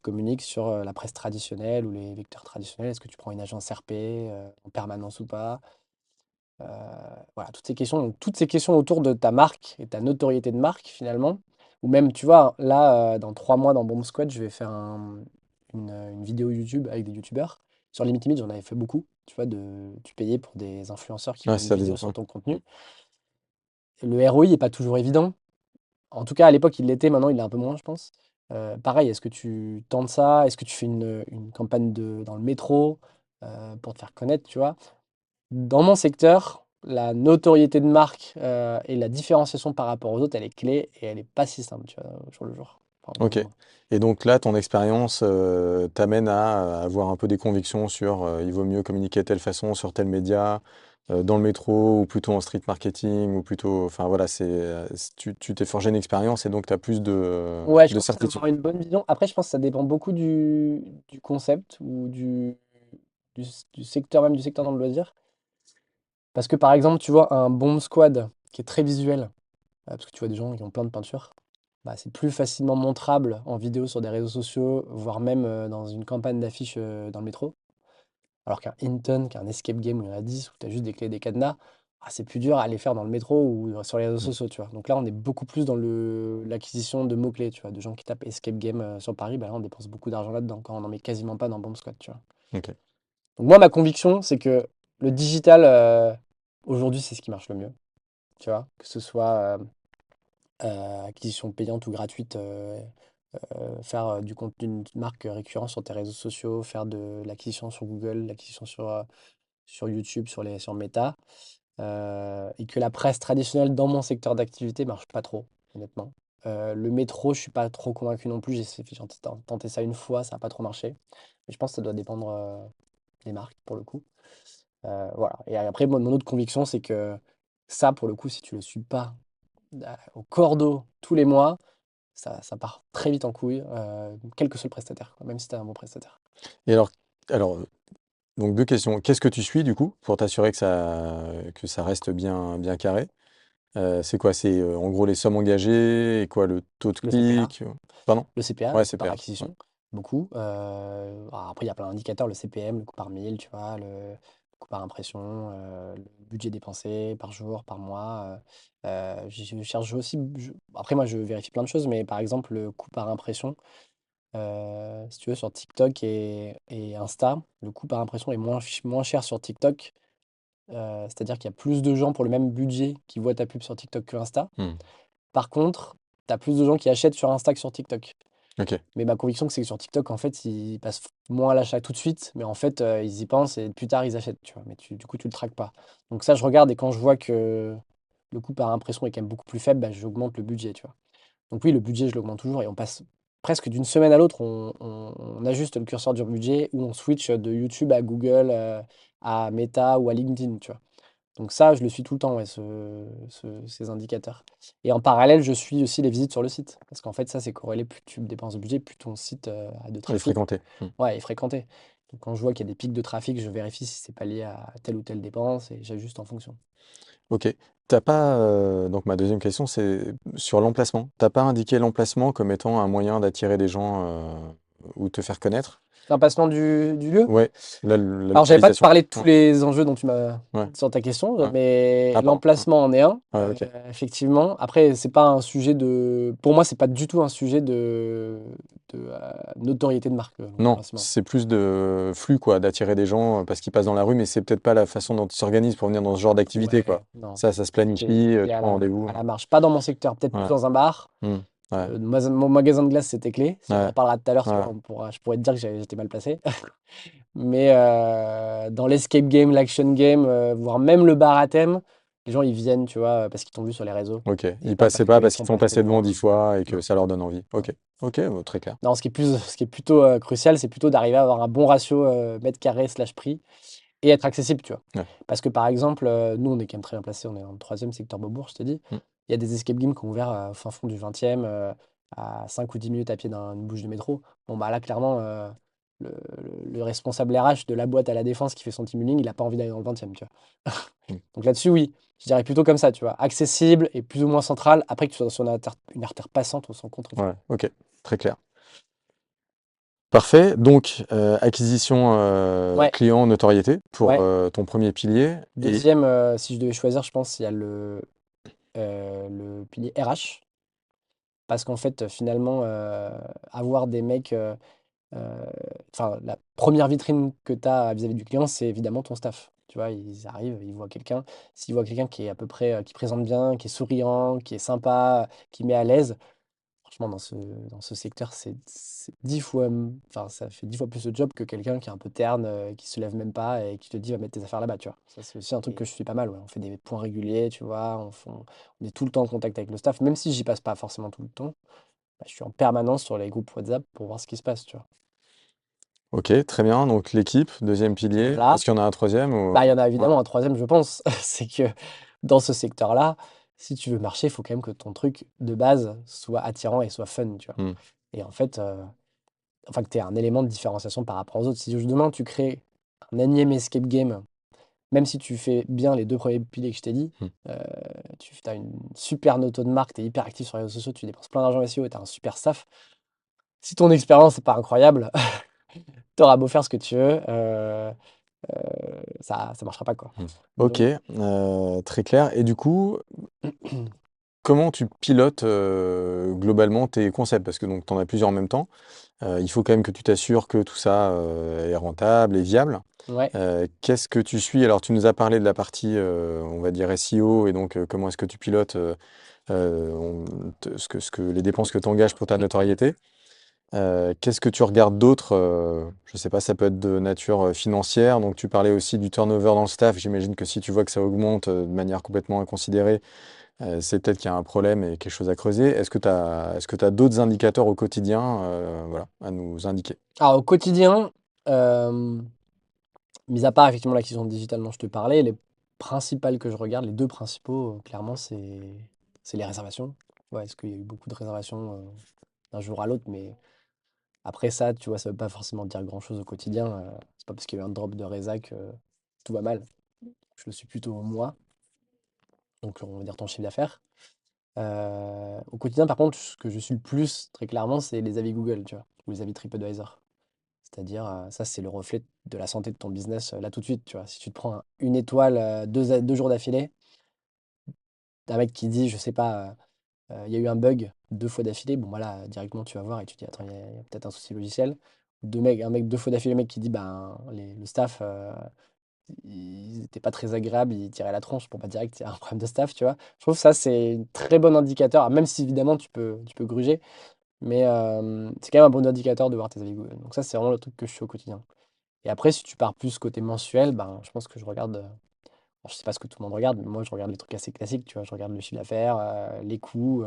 communiques sur la presse traditionnelle ou les vecteurs traditionnels? Est-ce que tu prends une agence RP en permanence ou pas? Heu, voilà, toutes ces questions autour de ta marque et ta notoriété de marque finalement. Ou même, tu vois, là, dans 3 mois dans Bomb Squad, je vais faire une vidéo YouTube avec des youtubeurs. Sur Limit Image, j'en avais fait beaucoup, tu vois, tu payais pour des influenceurs qui Ouais, font une c'est ça, vidéo sur ouais. ton contenu. Et le ROI est pas toujours évident. En tout cas, à l'époque, il l'était, maintenant, il est un peu moins, je pense. Pareil, est-ce que tu tentes ça? Est-ce que tu fais une campagne dans le métro pour te faire connaître, tu vois? Dans mon secteur, la notoriété de marque, et la différenciation par rapport aux autres, elle est clé et elle est pas si simple, tu vois, au jour le jour. Enfin, Ok. Et donc là, ton expérience t'amène à avoir un peu des convictions sur il vaut mieux communiquer de telle façon sur tel média, dans le métro, ou plutôt en street marketing, ou plutôt. Enfin voilà, tu t'es forgé une expérience et donc tu as plus ouais, je de commence à certitude. avoir une bonne vision. Après, je pense que ça dépend beaucoup du concept ou du secteur, même du secteur dans le loisir. Parce que par exemple, tu vois, un bomb squad qui est très visuel, parce que tu vois des gens qui ont plein de peintures, bah, c'est plus facilement montrable en vidéo sur des réseaux sociaux, voire même dans une campagne d'affiches dans le métro. Alors qu'un Hinton, qu'un escape game où il y en a 10, où tu as juste des clés et des cadenas, c'est plus dur à les faire dans le métro ou sur les réseaux sociaux, tu vois. Donc là, on est beaucoup plus dans l'acquisition de mots-clés, tu vois, de gens qui tapent escape game sur Paris. Bah là, on dépense beaucoup d'argent là-dedans, quand on n'en met quasiment pas dans Bomb Squad, tu vois. Ok. Donc moi, ma conviction, c'est que le digital, aujourd'hui, c'est ce qui marche le mieux, tu vois. Que ce soit acquisition payante ou gratuite, faire du contenu de marque récurrent sur tes réseaux sociaux, faire de l'acquisition sur Google, l'acquisition sur YouTube, sur Meta, et que la presse traditionnelle dans mon secteur d'activité marche pas trop, honnêtement. Le métro, je suis pas trop convaincu non plus. Tenté ça une fois, ça n'a pas trop marché. Mais je pense que ça doit dépendre des marques pour le coup. Voilà. Et après, mon autre conviction, c'est que ça, pour le coup, si tu le suis pas au cordeau tous les mois, ça part très vite en couille, quel que soit le prestataire, quoi, même si tu as un bon prestataire. Et alors, donc deux questions. Qu'est-ce que tu suis du coup pour t'assurer que ça reste bien carré? C'est quoi? C'est en gros les sommes engagées et quoi le taux de Le CPA. clic? Pardon? Le CPA, le Ouais, coût par CPA. Ouais. acquisition, beaucoup. Alors après, il y a plein d'indicateurs, le CPM, le coût par mille, tu vois, le coût par impression, le budget dépensé par jour, par mois. Je cherche aussi. Après, moi, je vérifie plein de choses, mais par exemple, le coût par impression, si tu veux, sur TikTok et Insta, le coût par impression est moins cher sur TikTok. C'est-à-dire qu'il y a plus de gens pour le même budget qui voient ta pub sur TikTok que Insta. Hmm. Par contre, tu as plus de gens qui achètent sur Insta que sur TikTok. Ok. Mais ma conviction, c'est que sur TikTok, en fait, ils passent moins à l'achat tout de suite, mais en fait, ils y pensent et plus tard, ils achètent, tu vois. Mais du coup, tu le traques pas. Donc ça, je regarde et quand je vois que le coût par impression est quand même beaucoup plus faible, bah, j'augmente le budget, tu vois. Donc oui, le budget, je l'augmente toujours et on passe presque d'une semaine à l'autre, on ajuste le curseur du budget ou on switch de YouTube à Google, à Meta ou à LinkedIn, tu vois. Donc ça, je le suis tout le temps, ouais, ces indicateurs. Et en parallèle, je suis aussi les visites sur le site. Parce qu'en fait, ça, c'est corrélé. Plus tu dépenses de budget, plus ton site a de Et trafic. fréquenté. Ouais, est fréquenté. Donc quand je vois qu'il y a des pics de trafic, je vérifie si c'est pas lié à telle ou telle dépense et j'ajuste en fonction. Ok. T'as pas. Donc ma deuxième question, c'est sur l'emplacement. T'as pas indiqué l'emplacement comme étant un moyen d'attirer des gens ou te faire connaître? L'emplacement du lieu? Ouais, la Alors, j'avais pas localisation. parlé de tous Ouais, les enjeux dont tu m'as ouais, sur ta question, ouais. mais Ah, pardon. Ouais, l'emplacement en est un, ouais, ok. effectivement. Après, c'est pas un sujet de. Pour moi, c'est pas du tout un sujet de notoriété de marque, Non, l'emplacement. c'est plus de flux, quoi, d'attirer des gens parce qu'ils passent dans la rue, mais c'est peut-être pas la façon dont ils s'organisent pour venir dans ce genre d'activité, quoi. Ouais, non. Ça se planifie, C'est tu prends rendez-vous. à la marge. Pas dans mon secteur, peut-être plus Voilà. dans un bar. Hmm. Ouais, Mon magasin de glace, c'était clé. Si on en ouais, reparlera tout à l'heure, tu vois, ouais, je pourrais te dire que j'étais mal placé. Mais dans l'escape game, l'action game, voire même le bar à thème, les gens ils viennent, tu vois, parce qu'ils t'ont vu sur les réseaux ok. et Ils pas passaient parce pas qu'ils parce sont qu'ils sont passés passés devant devant. 10 fois et que Non, ça leur donne envie. non. Ok, ok, très clair. Non, ce qui est plutôt crucial, c'est plutôt d'arriver à avoir un bon ratio mètre carré slash prix et être accessible, tu vois. Ouais. Parce que par exemple, nous on est quand même très bien placé, on est dans le troisième secteur Beaubourg, je te dis. Hmm. Il y a des escape games qui ont ouvert au fin fond du 20e, à 5 ou 10 minutes à pied d'une bouche de métro. Bon, bah là, clairement, le responsable RH de la boîte à la Défense qui fait son team building, il n'a pas envie d'aller dans le 20e, tu vois. Hmm. Donc là-dessus, oui, je dirais plutôt comme ça, tu vois. Accessible et plus ou moins central. Après que tu sois sur une artère passante, on s'en compte. Ouais, ok, très clair. Parfait. Donc, acquisition Ouais, client, notoriété pour ouais. ton premier pilier. Et Deuxième, si je devais choisir, je pense, il y a le pilier RH. Parce qu'en fait, finalement, avoir des mecs. Euh, Enfin, la première vitrine que tu as vis-à-vis du client, c'est évidemment ton staff. Tu vois, ils arrivent, ils voient quelqu'un. S'ils voient quelqu'un qui est à peu près, qui présente bien, qui est souriant, qui est sympa, qui met à l'aise, franchement, dans ce secteur, c'est 10 fois, enfin, ça fait 10 fois plus de job que quelqu'un qui est un peu terne, qui se lève même pas et qui te dit va mettre tes affaires là-bas, tu vois. Ça, c'est aussi un truc que je fais pas mal, ouais. On fait des points réguliers, tu vois. On est tout le temps en contact avec le staff, même si j'y passe pas forcément tout le temps. Bah, je suis en permanence sur les groupes WhatsApp pour voir ce qui se passe, tu vois. ok, très bien. Donc l'équipe, deuxième pilier. Voilà. Est-ce qu'il y en a un troisième ou... Bah, il y en a Ouais. évidemment un troisième, je pense. C'est que dans ce secteur-là, si tu veux marcher, il faut quand même que ton truc de base soit attirant et soit fun, tu vois. Hmm. Et en fait, enfin, que tu aies un élément de différenciation par rapport aux autres. Si demain tu crées un énième escape game, même si tu fais bien les deux premiers piliers que je t'ai dit, Hmm. euh, tu as une super noto de marque, tu es hyper actif sur les réseaux sociaux, tu dépenses plein d'argent SEO et tu as un super staff. Si ton expérience n'est pas incroyable, tu auras beau faire ce que tu veux. ça marchera pas, quoi. Mmh. OK, Donc, très clair et du coup, comment tu pilotes, globalement tes concepts? Parce que donc tu en as plusieurs en même temps. Il faut quand même que tu t'assures que tout ça, est rentable et viable. ouais. Qu'est-ce que tu suis? Alors tu nous as parlé de la partie, on va dire SEO et donc, comment est-ce que tu pilotes, on ce que les dépenses que tu engages pour ta notoriété. Qu'est-ce que tu regardes d'autre? Je sais pas, ça peut être de nature, financière, donc tu parlais aussi du turnover dans le staff. J'imagine que si tu vois que ça augmente, de manière complètement inconsidérée, c'est peut-être qu'il y a un problème et quelque chose à creuser. Est-ce que tu as d'autres indicateurs au quotidien, voilà, à nous indiquer? Alors, au quotidien, euh, mis à part effectivement l'acquisition digitale dont je te parlais, les principales que je regarde, les deux principaux, clairement, c'est les réservations. Ouais, est-ce qu'il y a eu beaucoup de réservations d'un jour à l'autre, mais après ça, tu vois, ça veut pas forcément dire grand-chose au quotidien. C'est pas parce qu'il y a eu un drop de résa que tout va mal. Je le suis plutôt moi, donc on va dire ton chiffre d'affaires. Au quotidien, par contre, ce que je suis le plus, très clairement, c'est les avis Google, tu vois, ou les avis TripAdvisor. C'est-à-dire, ça, c'est le reflet de la santé de ton business, là, tout de suite, tu vois. Si tu te prends une étoile, 2 jours d'affilée, un mec qui dit, je sais pas, il y a eu un bug 2 fois d'affilée, bon, voilà, directement, tu vas voir et tu dis, attends, il y a peut-être un souci logiciel. Un mec 2 fois d'affilée, le mec qui dit, ben, le staff, ils étaient pas très agréables, ils tiraient la tronche pour pas dire qu'il y a un problème de staff, tu vois. Je trouve que ça, c'est un très bon indicateur, même si évidemment, tu peux gruger, mais c'est quand même un bon indicateur de voir tes avis Google. Donc, ça, c'est vraiment le truc que je fais au quotidien. Et après, si tu pars plus côté mensuel, ben, je pense que je regarde. Je sais pas ce que tout le monde regarde, mais moi, je regarde les trucs assez classiques, tu vois. Je regarde le chiffre d'affaires, les coûts,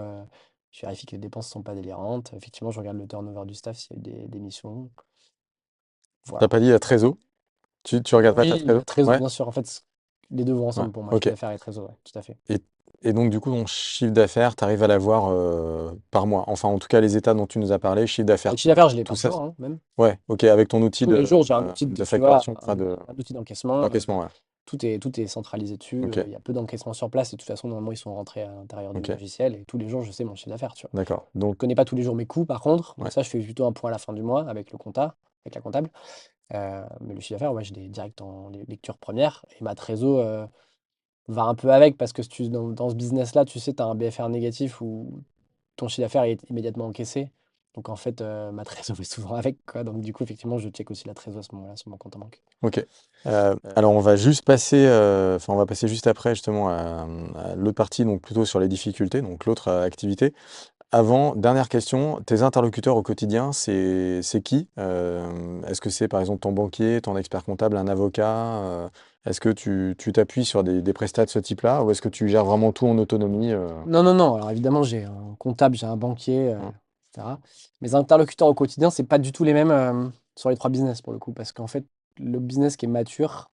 je vérifie que les dépenses sont pas délirantes. Effectivement, je regarde le turnover du staff s'il y a eu des missions. T'as Voilà. pas dit la trésor? Tu regardes pas ta Oui, trésor? la trésor, Ouais? bien sûr. En fait, les deux vont Ouais, ensemble pour moi, chiffre OK. d'affaires et trésor, ouais, tout à fait. Et et donc du coup, ton chiffre d'affaires, tu arrives à l'avoir, par mois? Enfin, en tout cas, les états dont tu nous as parlé, chiffre Le d'affaires, chiffre d'affaires, je l'ai tout par ça jour, hein, même. ouais, OK, avec ton outil Tous les jours, j'ai un outil, de tu vois, facturation, enfin de un outil d'encaissement. d'encaissement, ouais. Tout est centralisé dessus. OK, Il y a peu d'encaissements sur place. Et de toute façon, normalement, ils sont rentrés à l'intérieur du OK, logiciel. Et tous les jours, je sais mon chiffre d'affaires, tu vois. d'accord. Je Donc connais pas tous les jours mes coûts, par contre. ouais, Donc ça, je fais plutôt un point à la fin du mois avec le compta, avec la comptable. Mais le chiffre d'affaires, ouais, je l'ai direct en lecture première. Et ma trésor va un peu avec parce que si dans ce business-là, tu sais, tu as un BFR négatif où ton chiffre d'affaires est immédiatement encaissé. Donc en fait, ma trésor va souvent avec, quoi. Donc du coup, effectivement, je check aussi la trésor à ce moment-là sur mon compte en banque. OK. Alors on va juste passer, enfin on va passer juste après justement à l'autre partie, donc plutôt sur les difficultés, donc l'autre, activité. Avant, dernière question, tes interlocuteurs au quotidien, c'est qui? Est-ce que c'est par exemple ton banquier, ton expert comptable, un avocat? Est-ce que tu t'appuies sur des prestats de ce type-là ou est-ce que tu gères vraiment tout en autonomie? Non, non, non. Alors évidemment, j'ai un comptable, j'ai un banquier, Mmh, etc. Mes interlocuteurs au quotidien, c'est pas du tout les mêmes sur les trois business pour le coup. Parce qu'en fait, le business qui est mature,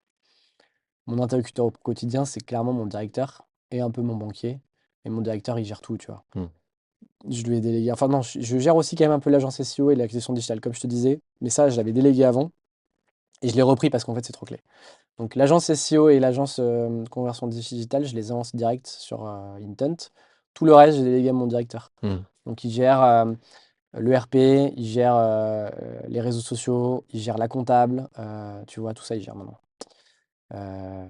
mon interlocuteur au quotidien, c'est clairement mon directeur et un peu mon banquier. Et mon directeur, il gère tout, tu vois. mmh, Je lui ai délégué. Enfin, non, je gère aussi quand même un peu l'agence SEO et l'acquisition digitale, comme je te disais. Mais ça, je l'avais délégué avant et je l'ai repris parce qu'en fait, c'est trop clé. Donc, l'agence SEO et l'agence conversion digitale, je les ai en direct sur Intent. Tout le reste, j'ai délégué à mon directeur. mmh. Donc, il gère l'ERP, il gère les réseaux sociaux, il gère la comptable. Tu vois, tout ça, il gère maintenant. Euh,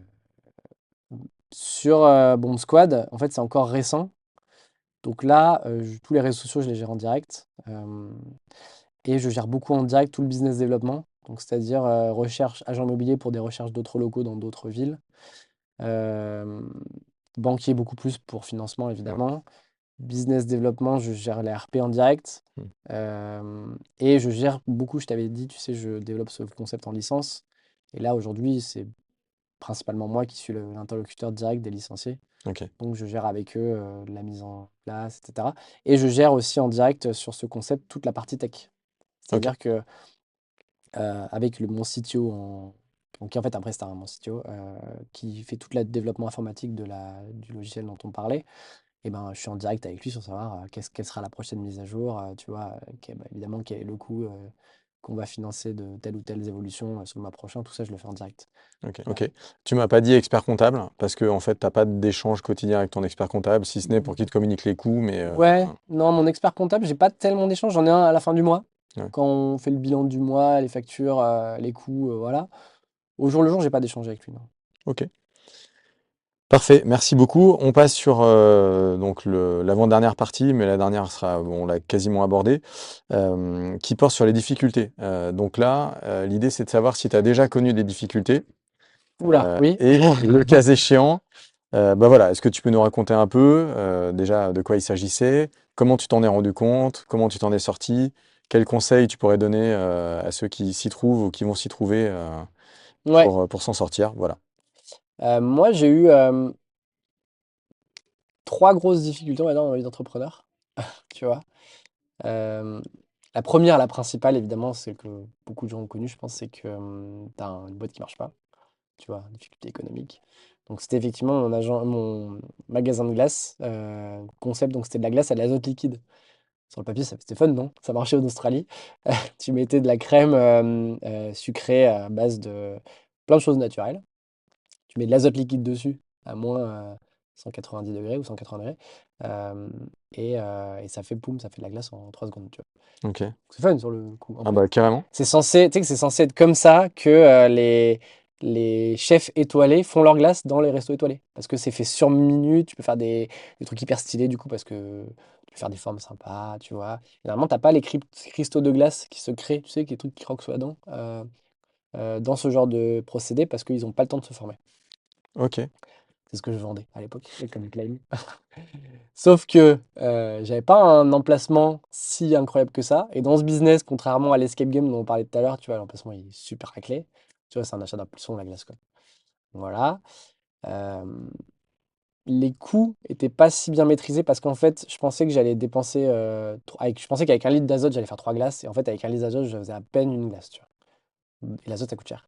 sur Bomb Squad, en fait, c'est encore récent. Donc là, tous les réseaux sociaux, je les gère en direct. Et je gère beaucoup en direct tout le business développement. Donc, c'est-à-dire recherche agent immobilier pour des recherches d'autres locaux dans d'autres villes. Euh, Banquier beaucoup plus pour financement, Ouais, évidemment. Business développement, je gère les RP en direct. mmh. Et je gère beaucoup, je t'avais dit, tu sais, je développe ce concept en licence. Et là, aujourd'hui, c'est principalement moi qui suis l'interlocuteur direct des licenciés. OK, Donc, je gère avec eux la mise en place, etc. Et je gère aussi en direct sur ce concept toute la partie tech. OK, C'est-à-dire que avec mon CTO, donc qui est en fait un prestat, hein, mon CTO, qui fait tout le développement informatique du logiciel dont on parlait, et ben, je suis en direct avec lui sur savoir quelle sera la prochaine mise à jour, tu vois, bah, évidemment quel est le coût qu'on va financer de telle ou telle évolution sur le mois prochain, tout ça je le fais en direct. OK, Euh, OK. Tu m'as pas dit expert comptable parce que en fait, t'as pas d'échange quotidien avec ton expert comptable, si ce n'est pour qu'il te communique les coûts, mais Ouais, non, mon expert comptable, j'ai pas tellement d'échanges, j'en ai un à la fin du mois, ouais, quand on fait le bilan du mois, les factures, les coûts, voilà. Au jour le jour, j'ai pas d'échange avec lui, non. Ok. Parfait, merci beaucoup. On passe sur donc l'avant-dernière partie, mais la dernière sera, bon, on l'a quasiment abordée, qui porte sur les difficultés. Donc là, l'idée c'est de savoir si tu as déjà connu des difficultés Oula, oui. et le cas échéant, bah voilà, est-ce que tu peux nous raconter un peu déjà de quoi il s'agissait, comment tu t'en es rendu compte, comment tu t'en es sorti, quels conseils tu pourrais donner à ceux qui s'y trouvent ou qui vont s'y trouver Ouais. pour s'en sortir. Voilà. Moi, j'ai eu trois grosses difficultés, on va dire, dans la vie d'entrepreneur, tu vois. Euh, la première, la principale, évidemment, c'est que beaucoup de gens ont connu, je pense, c'est que tu as une boîte qui marche pas, tu vois, difficulté économique. Donc, c'était effectivement mon magasin de glace, concept, donc c'était de la glace à l'azote liquide. Sur le papier, c'était fun, non? Ça marchait en Australie. Tu mettais de la crème sucrée à base de plein de choses naturelles. Tu mets de l'azote liquide dessus à moins 190 degrés ou 180 degrés. euh, et ça fait poum, ça fait de la glace en 3 secondes, tu vois. Ok. C'est fun sur le coup. En Ah plus, bah carrément. c'est censé, tu sais que c'est censé être comme ça que les chefs étoilés font leur glace dans les restos étoilés. Parce que c'est fait sur minute, tu peux faire des trucs hyper stylés du coup, parce que tu peux faire des formes sympas, tu vois. Et normalement, t'as pas les cristaux de glace qui se créent, tu sais, les trucs qui croquent sous la dent, dans ce genre de procédé, parce qu'ils n'ont pas le temps de se former. Ok. C'est ce que je vendais à l'époque, comme claim. Sauf que j'avais pas un emplacement si incroyable que ça. Et dans ce business, contrairement à l'escape game dont on parlait tout à l'heure, tu vois, l'emplacement il est super raclé. Tu vois, c'est un achat d'impulsion, la glace, quoi. Voilà. Euh, les coûts étaient pas si bien maîtrisés parce qu'en fait, je pensais que j'allais dépenser. Je pensais qu'avec un litre d'azote, j'allais faire trois glaces. Et en fait, avec un litre d'azote, je faisais à peine une glace, tu vois. Et l'azote, ça coûte cher.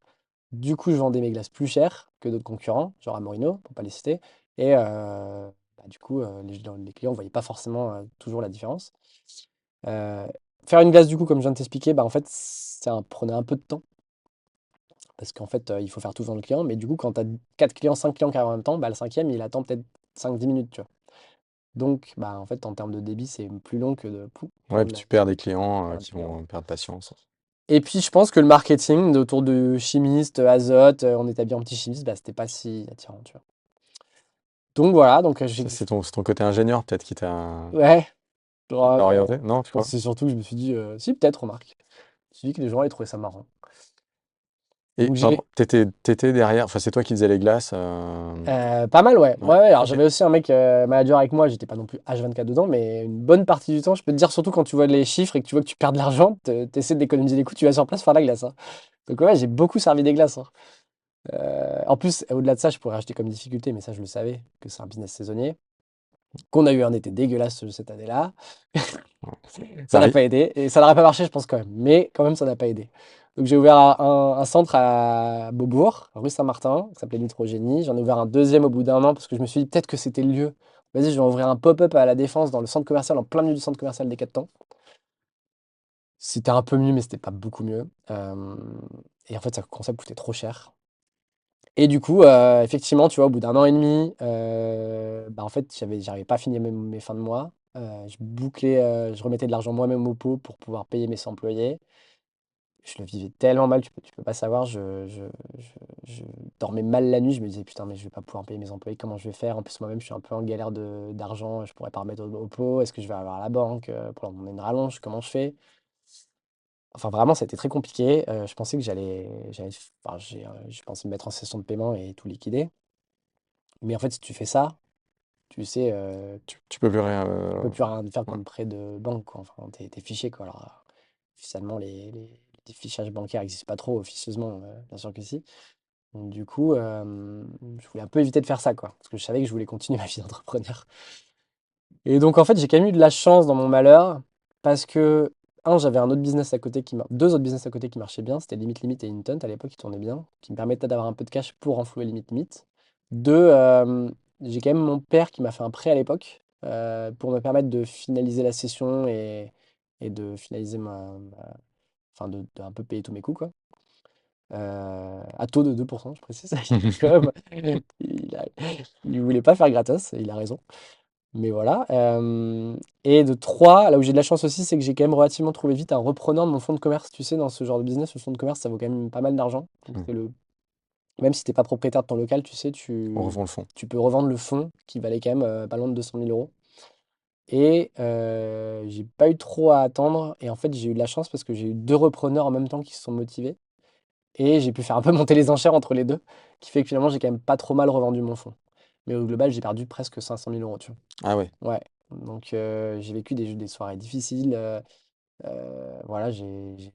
Du coup, je vendais mes glaces plus chères que d'autres concurrents, genre à Morino, pour pas les citer. Et bah, du coup, les clients ne voyaient pas forcément toujours la différence. Euh, faire une glace, du coup, comme je viens de t'expliquer, bah, en fait, ça prenait un peu de temps. Parce qu'en fait, il faut faire tout devant le client. Mais du coup, quand tu as 4 clients, 5 clients qui arrivent en même temps, bah, le cinquième, il attend peut-être 5 10 minutes, tu vois. Donc, bah, en fait, en termes de débit, c'est plus long que de Ouais, prendre puis tu perds des clients faire un qui client. vont perdre patience. Et puis, je pense que le marketing autour de chimiste, azote, on établit un petit chimiste, bah, c'était pas si attirant, tu vois. Donc voilà, donc Ça, c'est ton côté ingénieur peut-être ouais, qui genre, t'a orienté, non, je tu pense crois? que c'est surtout que je me suis dit, si peut-être, remarque. Je me suis dit que les gens allaient trouver ça marrant. Et Donc pardon, j'ai t'étais derrière, enfin c'est toi qui faisais les glaces. pas mal, ouais. Ouais, Ouais, ouais, alors ok. j'avais aussi un mec manager avec moi, j'étais pas non plus H24 dedans, mais une bonne partie du temps, je peux te dire, surtout quand tu vois les chiffres et que tu vois que tu perds de l'argent, t'essaies d'économiser les coûts, tu vas sur place faire la glace, hein. Donc ouais, j'ai beaucoup servi des glaces, hein. En plus, au-delà de ça, je pourrais acheter comme difficulté, mais ça je le savais, que c'est un business saisonnier, qu'on a eu un été dégueulasse cette année-là. Ouais. Ça Ça n'a arrive. pas aidé. Et ça n'aurait pas marché, je pense, quand même. Mais quand même, ça n'a pas aidé. Donc, j'ai ouvert un centre à Beaubourg, rue Saint-Martin, qui s'appelait Nitrogénie. J'en ai ouvert un deuxième au bout d'un an parce que je me suis dit peut-être que c'était le lieu. Vas-y, je vais ouvrir un pop-up à la Défense dans le centre commercial, en plein milieu du centre commercial des 4 temps. C'était un peu mieux, mais c'était pas beaucoup mieux. Et en fait, ça concept coûtait trop cher. Et du coup, effectivement, tu vois, au bout d'un an et demi, bah, en fait, j'arrivais pas à finir mes fins de mois. Je remettais de l'argent moi-même au pot pour pouvoir payer mes employés. Je le vivais tellement mal, tu peux pas savoir. Je dormais mal la nuit. Je me disais, putain, mais je vais pas pouvoir payer mes employés. Comment je vais faire? En plus, moi-même, je suis un peu en galère d'argent. Je pourrais pas remettre au pot. Est-ce que je vais avoir à la banque pour leur demander une rallonge? Comment je fais? Enfin, vraiment, ça a été très compliqué. Je pensais que enfin, je pensais me mettre en session de paiement et tout liquider. Mais en fait, si tu fais ça, tu sais, Tu peux plus rien. tu peux plus rien faire Ouais. comme prêt de banque, quoi. Enfin, t'es fiché, quoi. Alors, officiellement, les fichages bancaires n'existent pas trop, officieusement, bien sûr que si. Donc, du coup, je voulais un peu éviter de faire ça, quoi. Parce que je savais que je voulais continuer ma vie d'entrepreneur. Et donc, en fait, j'ai quand même eu de la chance dans mon malheur, parce que, j'avais un autre business à côté deux autres business à côté qui marchaient bien. C'était Limit Limit et Intent à l'époque, qui tournaient bien, qui me permettaient d'avoir un peu de cash pour renflouer Limit Limit. Deux, j'ai quand même mon père qui m'a fait un prêt à l'époque pour me permettre de finaliser la session et de finaliser enfin de un peu payer tous mes coûts, quoi. À taux de 2%, je précise. Quand même, il voulait pas faire gratos, et il a raison. Mais voilà. Et de trois, là où j'ai de la chance aussi, c'est que j'ai quand même relativement trouvé vite un repreneur de mon fonds de commerce. Tu sais, dans ce genre de business, le fonds de commerce, ça vaut quand même pas mal d'argent. Donc Hmm. c'est le Même si tu pas propriétaire de ton local, tu sais, On revend le fond. tu peux revendre le fonds qui valait quand même pas loin de 200 000 euros. Et j'ai pas eu trop à attendre. Et en fait, j'ai eu de la chance parce que j'ai eu deux repreneurs en même temps qui se sont motivés. Et j'ai pu faire un peu monter les enchères entre les deux, qui fait que finalement, j'ai quand même pas trop mal revendu mon fonds. Mais au global, j'ai perdu presque 500 000 euros, tu Ah ouais. vois. Ouais. Donc, j'ai vécu des soirées difficiles. Voilà, j'ai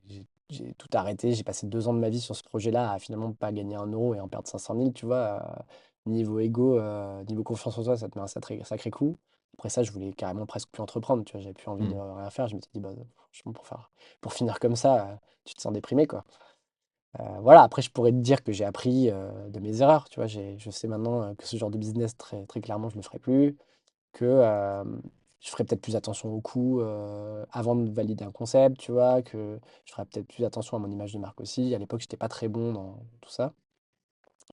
tout arrêté. J'ai passé 2 ans de ma vie sur ce projet-là à finalement pas gagner un euro et en perdre 500 000, tu vois. Niveau ego, niveau confiance en soi, ça te met un sacré coup. Après ça, je voulais carrément presque plus entreprendre, tu vois. J'avais plus envie de Mm. rien faire. Je m'étais dit, bah, franchement, pour finir comme ça, tu te sens déprimé, quoi. Voilà, après, je pourrais te dire que j'ai appris de mes erreurs, tu vois. Je sais maintenant que ce genre de business, très, très clairement, je ne le ferai plus, que je ferai peut-être plus attention aux coûts avant de valider un concept, tu vois, que je ferai peut-être plus attention à mon image de marque aussi. À l'époque, j'étais pas très bon dans tout ça,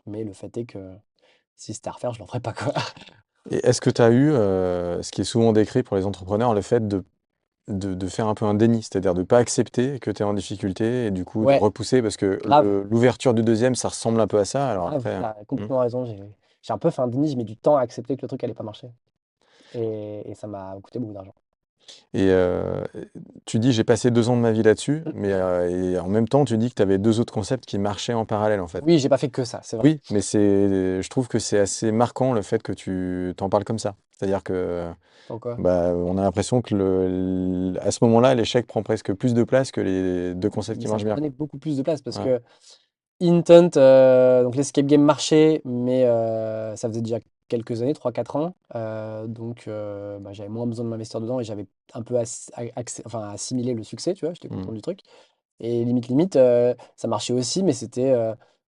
mais le fait est que si c'était à refaire, je l'en ferais pas, quoi. Et est-ce que tu as eu, ce qui est souvent décrit pour les entrepreneurs, le fait de faire un peu un déni, c'est-à-dire de ne pas accepter que tu es en difficulté et du coup de Ouais, repousser parce que grave, l'ouverture du deuxième, ça ressemble un peu à ça. Alors grave, après, t'as hmm. complètement raison. J'ai un peu fait un déni, je mets du temps à accepter que le truc allait pas marcher. Et ça m'a coûté beaucoup d'argent. Et tu dis j'ai passé 2 ans de ma vie là-dessus, mais et en même temps tu dis que tu avais deux autres concepts qui marchaient en parallèle en fait. Oui, j'ai pas fait que ça, c'est vrai. Oui, mais je trouve que c'est assez marquant le fait que tu t'en parles comme ça. C'est-à-dire que Pourquoi? bah, on a l'impression que à ce moment-là, l'échec prend presque plus de place que les deux concepts Mais qui ça marchent bien, prenait quoi. beaucoup plus de place parce Ouais. que Intent, donc l'escape game marchait, mais ça faisait déjà quelques années, 3 4 ans. Donc bah, j'avais moins besoin de m'investir dedans et j'avais un peu enfin, assimilé le succès, tu vois, j'étais Mm. content du truc. Et limite, ça marchait aussi, mais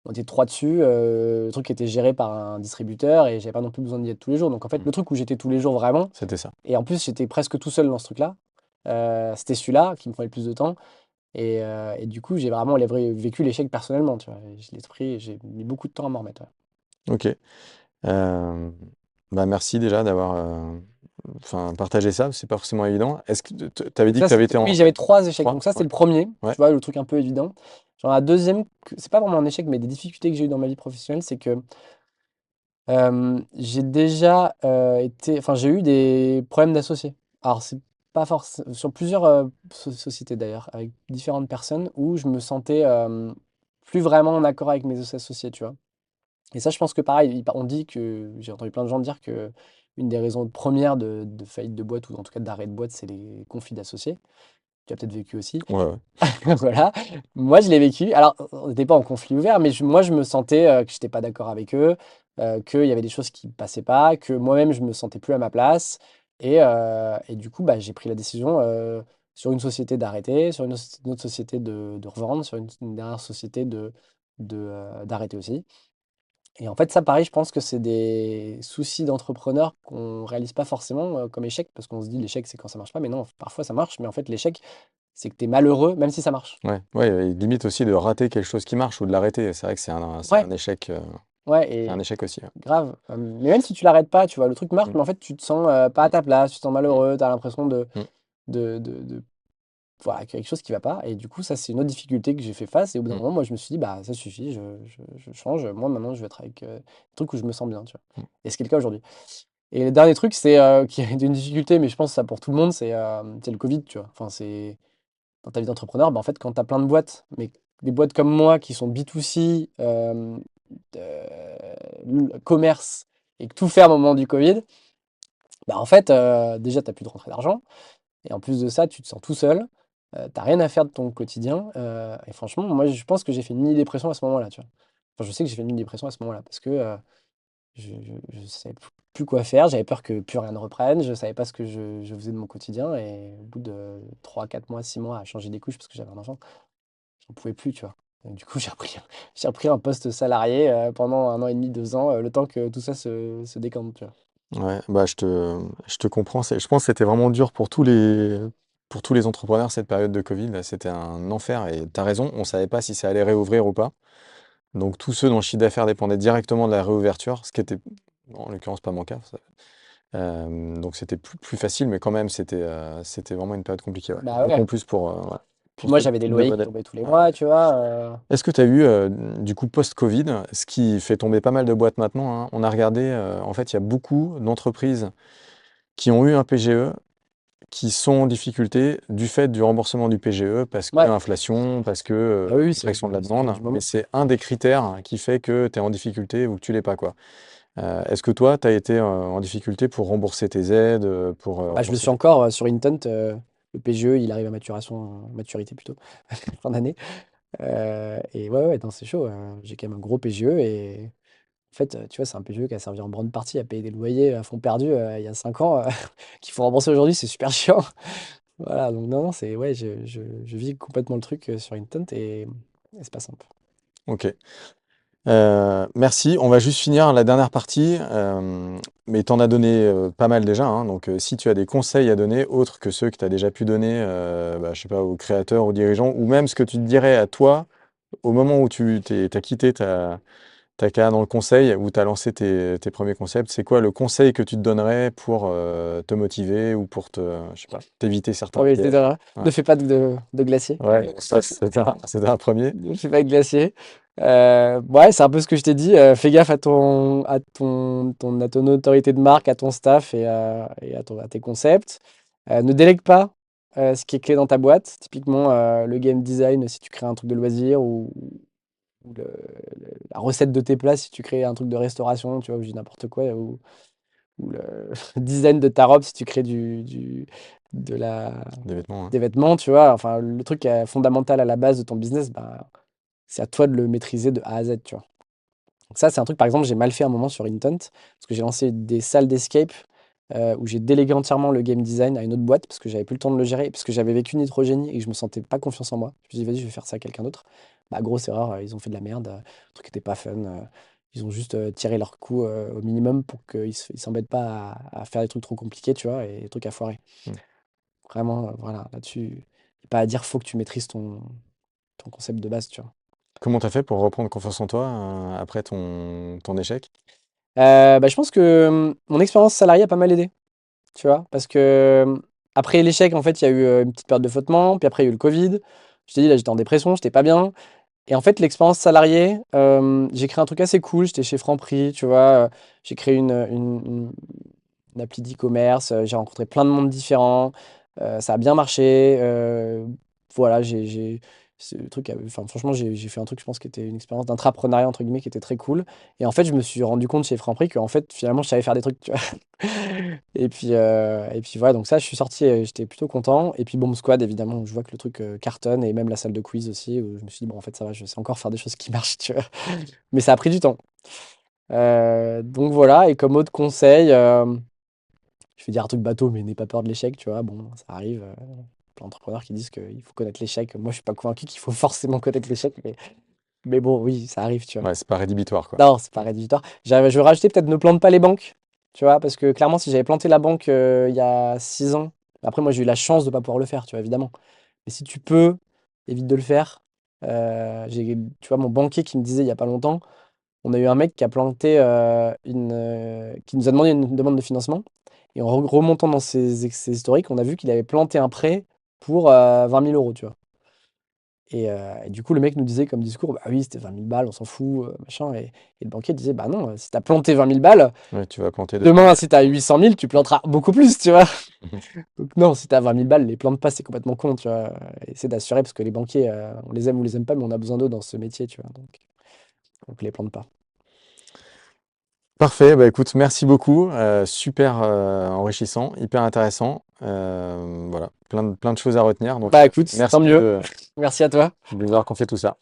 on était trois dessus. Le truc était géré par un distributeur et j'avais pas non plus besoin d'y être tous les jours. Donc en fait, Mm. le truc où j'étais tous les jours vraiment, C'était ça. et en plus j'étais presque tout seul dans ce truc-là, c'était celui-là qui me prenait le plus de temps. Et du coup, j'ai vraiment vécu l'échec personnellement, tu vois? Je l'ai pris j'ai mis beaucoup de temps à m'en remettre, ouais. Ok. Euh, Bah merci déjà d'avoir enfin, partagé ça. C'est pas forcément évident. Est-ce que tu avais Donc dit que ça, tu avais c'était été oui, en j'avais 3 échecs. trois? Donc ça, c'était Ouais. le premier, tu Ouais. vois? Le truc un peu évident. Genre la deuxième, c'est pas vraiment un échec, mais des difficultés que j'ai eues dans ma vie professionnelle, c'est que, j'ai déjà, enfin, j'ai eu des problèmes d'associés. Alors c'est pas forcément sur plusieurs, sociétés d'ailleurs, avec différentes personnes où je me sentais, plus vraiment en accord avec mes associés, tu vois? Et ça, je pense que pareil, on dit que j'ai entendu plein de gens dire que une des raisons premières de faillite de boîte ou en tout cas d'arrêt de boîte, c'est les conflits d'associés. Tu as peut-être vécu aussi. Ouais, ouais. Voilà. Moi, je l'ai vécu. Alors, on n'était pas en conflit ouvert, mais moi, je me sentais que j'étais pas d'accord avec eux, qu'il y avait des choses qui ne passaient pas, que moi-même, je me sentais plus à ma place. Et du coup, bah, j'ai pris la décision sur une société d'arrêter, sur une autre société de revendre, sur une dernière société d'arrêter aussi. Et en fait, ça, pareil, je pense que c'est des soucis d'entrepreneur qu'on réalise pas forcément comme échec, parce qu'on se dit l'échec, c'est quand ça marche pas. Mais non, parfois ça marche, mais en fait, l'échec, c'est que tu es malheureux, même si ça marche. Ouais, ouais, et limite aussi de rater quelque chose qui marche ou de l'arrêter. C'est vrai que c'est Ouais, un échec, ouais, c'est un et échec aussi. Ouais. grave. Mais même si tu l'arrêtes pas, tu vois, le truc marche, Mm, mais en fait, tu te sens pas à mm, ta place, tu te sens mm, malheureux, tu as l'impression mm, voilà, quelque chose qui va pas. Et du coup, ça, c'est une autre difficulté que j'ai fait face. Et au bout d'un mm, moment, moi, je me suis dit, bah, ça suffit, je change. Moi, maintenant, je vais être avec des trucs où je me sens bien, tu vois. mm. Et ce qui est le cas aujourd'hui. Et le dernier truc, c'est qui est une difficulté, mais je pense que ça pour tout le monde, c'est le Covid, tu vois. Enfin, c'est dans ta vie d'entrepreneur, bah, en fait, quand tu as plein de boîtes, mais des boîtes comme moi qui sont B2C, commerce, et que tout ferme au moment du Covid, bah, en fait, déjà, tu plus de rentrée d'argent. Et en plus de ça, tu te sens tout seul. Tu rien à faire de ton quotidien. Et franchement, moi, je pense que j'ai fait une mini dépression à ce moment-là, tu vois. Enfin, je sais que j'ai fait une mini dépression à ce moment-là parce que je savais plus quoi faire. J'avais peur que plus rien ne reprenne. Je savais pas ce que je faisais de mon quotidien. Et au bout de 3 4 mois, 6 mois à changer des couches parce que j'avais un enfant, j'en pouvais plus, tu vois. Et du coup, j'ai repris un poste salarié pendant 1 an et demi, 2 ans, le temps que tout ça se décante, tu vois. Ouais, bah je te comprends. Je pense que c'était vraiment dur pour tous les entrepreneurs cette période de Covid. Là, c'était un enfer et tu as raison, on savait pas si ça allait réouvrir ou pas. Donc tous ceux dont le chiffre d'affaires dépendait directement de la réouverture, ce qui était en l'occurrence pas mon cas. Donc c'était plus facile, mais quand même c'était vraiment une période compliquée. Ouais. Bah Donc en ouais. plus pour ouais. Puis pour moi, ce j'avais des type de loyers qui modèle. tombaient tous les Ouais. mois, tu vois. Est-ce que tu as eu, du coup, post-Covid, ce qui fait tomber pas mal de boîtes maintenant, hein, on a regardé, en fait, il y a beaucoup d'entreprises qui ont eu un PGE, qui sont en difficulté du fait du remboursement du PGE, parce que Ouais. inflation, parce que Ah oui, contraction de la ça fait demande, du mais moment. c'est un des critères qui fait que tu es en difficulté ou que tu l'es pas, quoi. Est-ce que toi, tu as été en difficulté pour rembourser tes aides, pour Bah, je le rembourser suis tes... encore sur Intent. Le PGE, il arrive à maturité plutôt, fin d'année. Et ouais, ouais, non, c'est chaud. J'ai quand même un gros PGE et en fait, tu vois, c'est un PGE qui a servi en grande partie à payer des loyers à fond perdu il y a 5 ans, qu'il faut rembourser aujourd'hui, c'est super chiant. Voilà, donc non, non, c'est ouais, je vis complètement le truc sur Intent et c'est pas simple. Ok. Merci. On va juste finir la dernière partie, mais tu en as donné pas mal déjà, hein, donc si tu as des conseils à donner, autres que ceux que tu as déjà pu donner, bah, je sais pas, aux créateurs, aux dirigeants, ou même ce que tu te dirais à toi au moment où tu as quitté ta carrière dans le conseil, où tu as lancé tes premiers concepts, c'est quoi le conseil que tu te donnerais pour te motiver ou pour je sais pas, t'éviter certains Pour éviter pièges? de Ouais, ne fais pas de glacier. ouais, ça c'était un premier. Ne fais pas de glacier. Ouais, c'est un peu ce que je t'ai dit. Fais gaffe à ton autorité de marque, à ton staff et à tes concepts. Ne délègue pas ce qui est clé dans ta boîte. Typiquement, le game design si tu crées un truc de loisir ou la recette de tes plats si tu crées un truc de restauration, tu vois, ou je dis n'importe quoi, ou le design de ta robe si tu crées de la, Des vêtements, hein. des vêtements, tu vois. Enfin, le truc fondamental à la base de ton business, bah, c'est à toi de le maîtriser de A à Z, tu vois. Donc ça, c'est un truc, par exemple, j'ai mal fait un moment sur Intent, parce que j'ai lancé des salles d'escape où j'ai délégué entièrement le game design à une autre boîte, parce que j'avais plus le temps de le gérer, parce que j'avais vécu une nitrogénie et que je me sentais pas confiance en moi. Je me suis dit, vas-y, je vais faire ça à quelqu'un d'autre. Bah, grosse erreur, ils ont fait de la merde, le truc était pas fun. Ils ont juste tiré leur coût au minimum pour qu'ils ils s'embêtent pas à faire des trucs trop compliqués, tu vois, et des trucs à foirer. Mm. Vraiment, voilà, là-dessus, il n'y a pas à dire, faut que tu maîtrises ton concept de base, tu vois. Comment t'as fait pour reprendre confiance en toi après ton échec? Bah, je pense que mon expérience salariée a pas mal aidé, tu vois, parce que après l'échec, en fait, il y a eu une petite période de flottement, puis après, il y a eu le Covid. Je t'ai dit, là, j'étais en dépression, j'étais pas bien. Et en fait, l'expérience salariée, j'ai créé un truc assez cool. J'étais chez Franprix, tu vois. J'ai créé une appli d'e-commerce. J'ai rencontré plein de monde différents. Ça a bien marché. Voilà, c'est le truc, enfin, franchement, j'ai fait un truc, je pense, qui était une expérience d'intrapreneuriat, entre guillemets, qui était très cool. Et en fait, je me suis rendu compte chez Franprix qu'en fait, finalement, je savais faire des trucs, tu vois. Et puis voilà, donc ça, je suis sorti, j'étais plutôt content. Et puis Bomb Squad, évidemment, je vois que le truc cartonne et même la salle de quiz aussi, où je me suis dit, bon, en fait, ça va, je sais encore faire des choses qui marchent, tu vois. Mais ça a pris du temps. Donc voilà, et comme autre conseil, je vais dire un truc bateau, mais n'aie pas peur de l'échec, tu vois. Bon, ça arrive. Plein d'entrepreneurs qui disent qu'il faut connaître l'échec. Moi, je suis pas convaincu qu'il faut forcément connaître l'échec, mais bon, oui, ça arrive, tu vois. Ouais, c'est pas rédhibitoire, quoi. Non, c'est pas rédhibitoire. Je vais rajouter peut-être ne plante pas les banques, tu vois, parce que clairement, si j'avais planté la banque il y a 6 ans, après, moi, j'ai eu la chance de pas pouvoir le faire, tu vois, évidemment. Mais si tu peux, évite de le faire. Tu vois, mon banquier qui me disait il y a pas longtemps, on a eu un mec qui a planté qui nous a demandé une demande de financement. Et en remontant dans ses historiques, on a vu qu'il avait planté un prêt pour 20 000 euros, tu vois. Et du coup, le mec nous disait comme discours, bah oui, c'était 20 000 balles, on s'en fout, machin. Et le banquier disait, bah non, si t'as planté 20 000 balles, Ouais, tu vas planter 200 demain, 000. si t'as 800 000, tu planteras beaucoup plus, tu vois. Donc non, si t'as 20 000 balles, les plante pas, c'est complètement con, tu vois. Essaie d'assurer, parce que les banquiers, on les aime ou les aime pas, mais on a besoin d'eux dans ce métier, tu vois. Donc les plante pas. Parfait, bah écoute, merci beaucoup, super enrichissant, hyper intéressant. Voilà, plein de choses à retenir. Donc Bah écoute, merci tant mieux. de Merci à toi. nous avoir confié tout ça.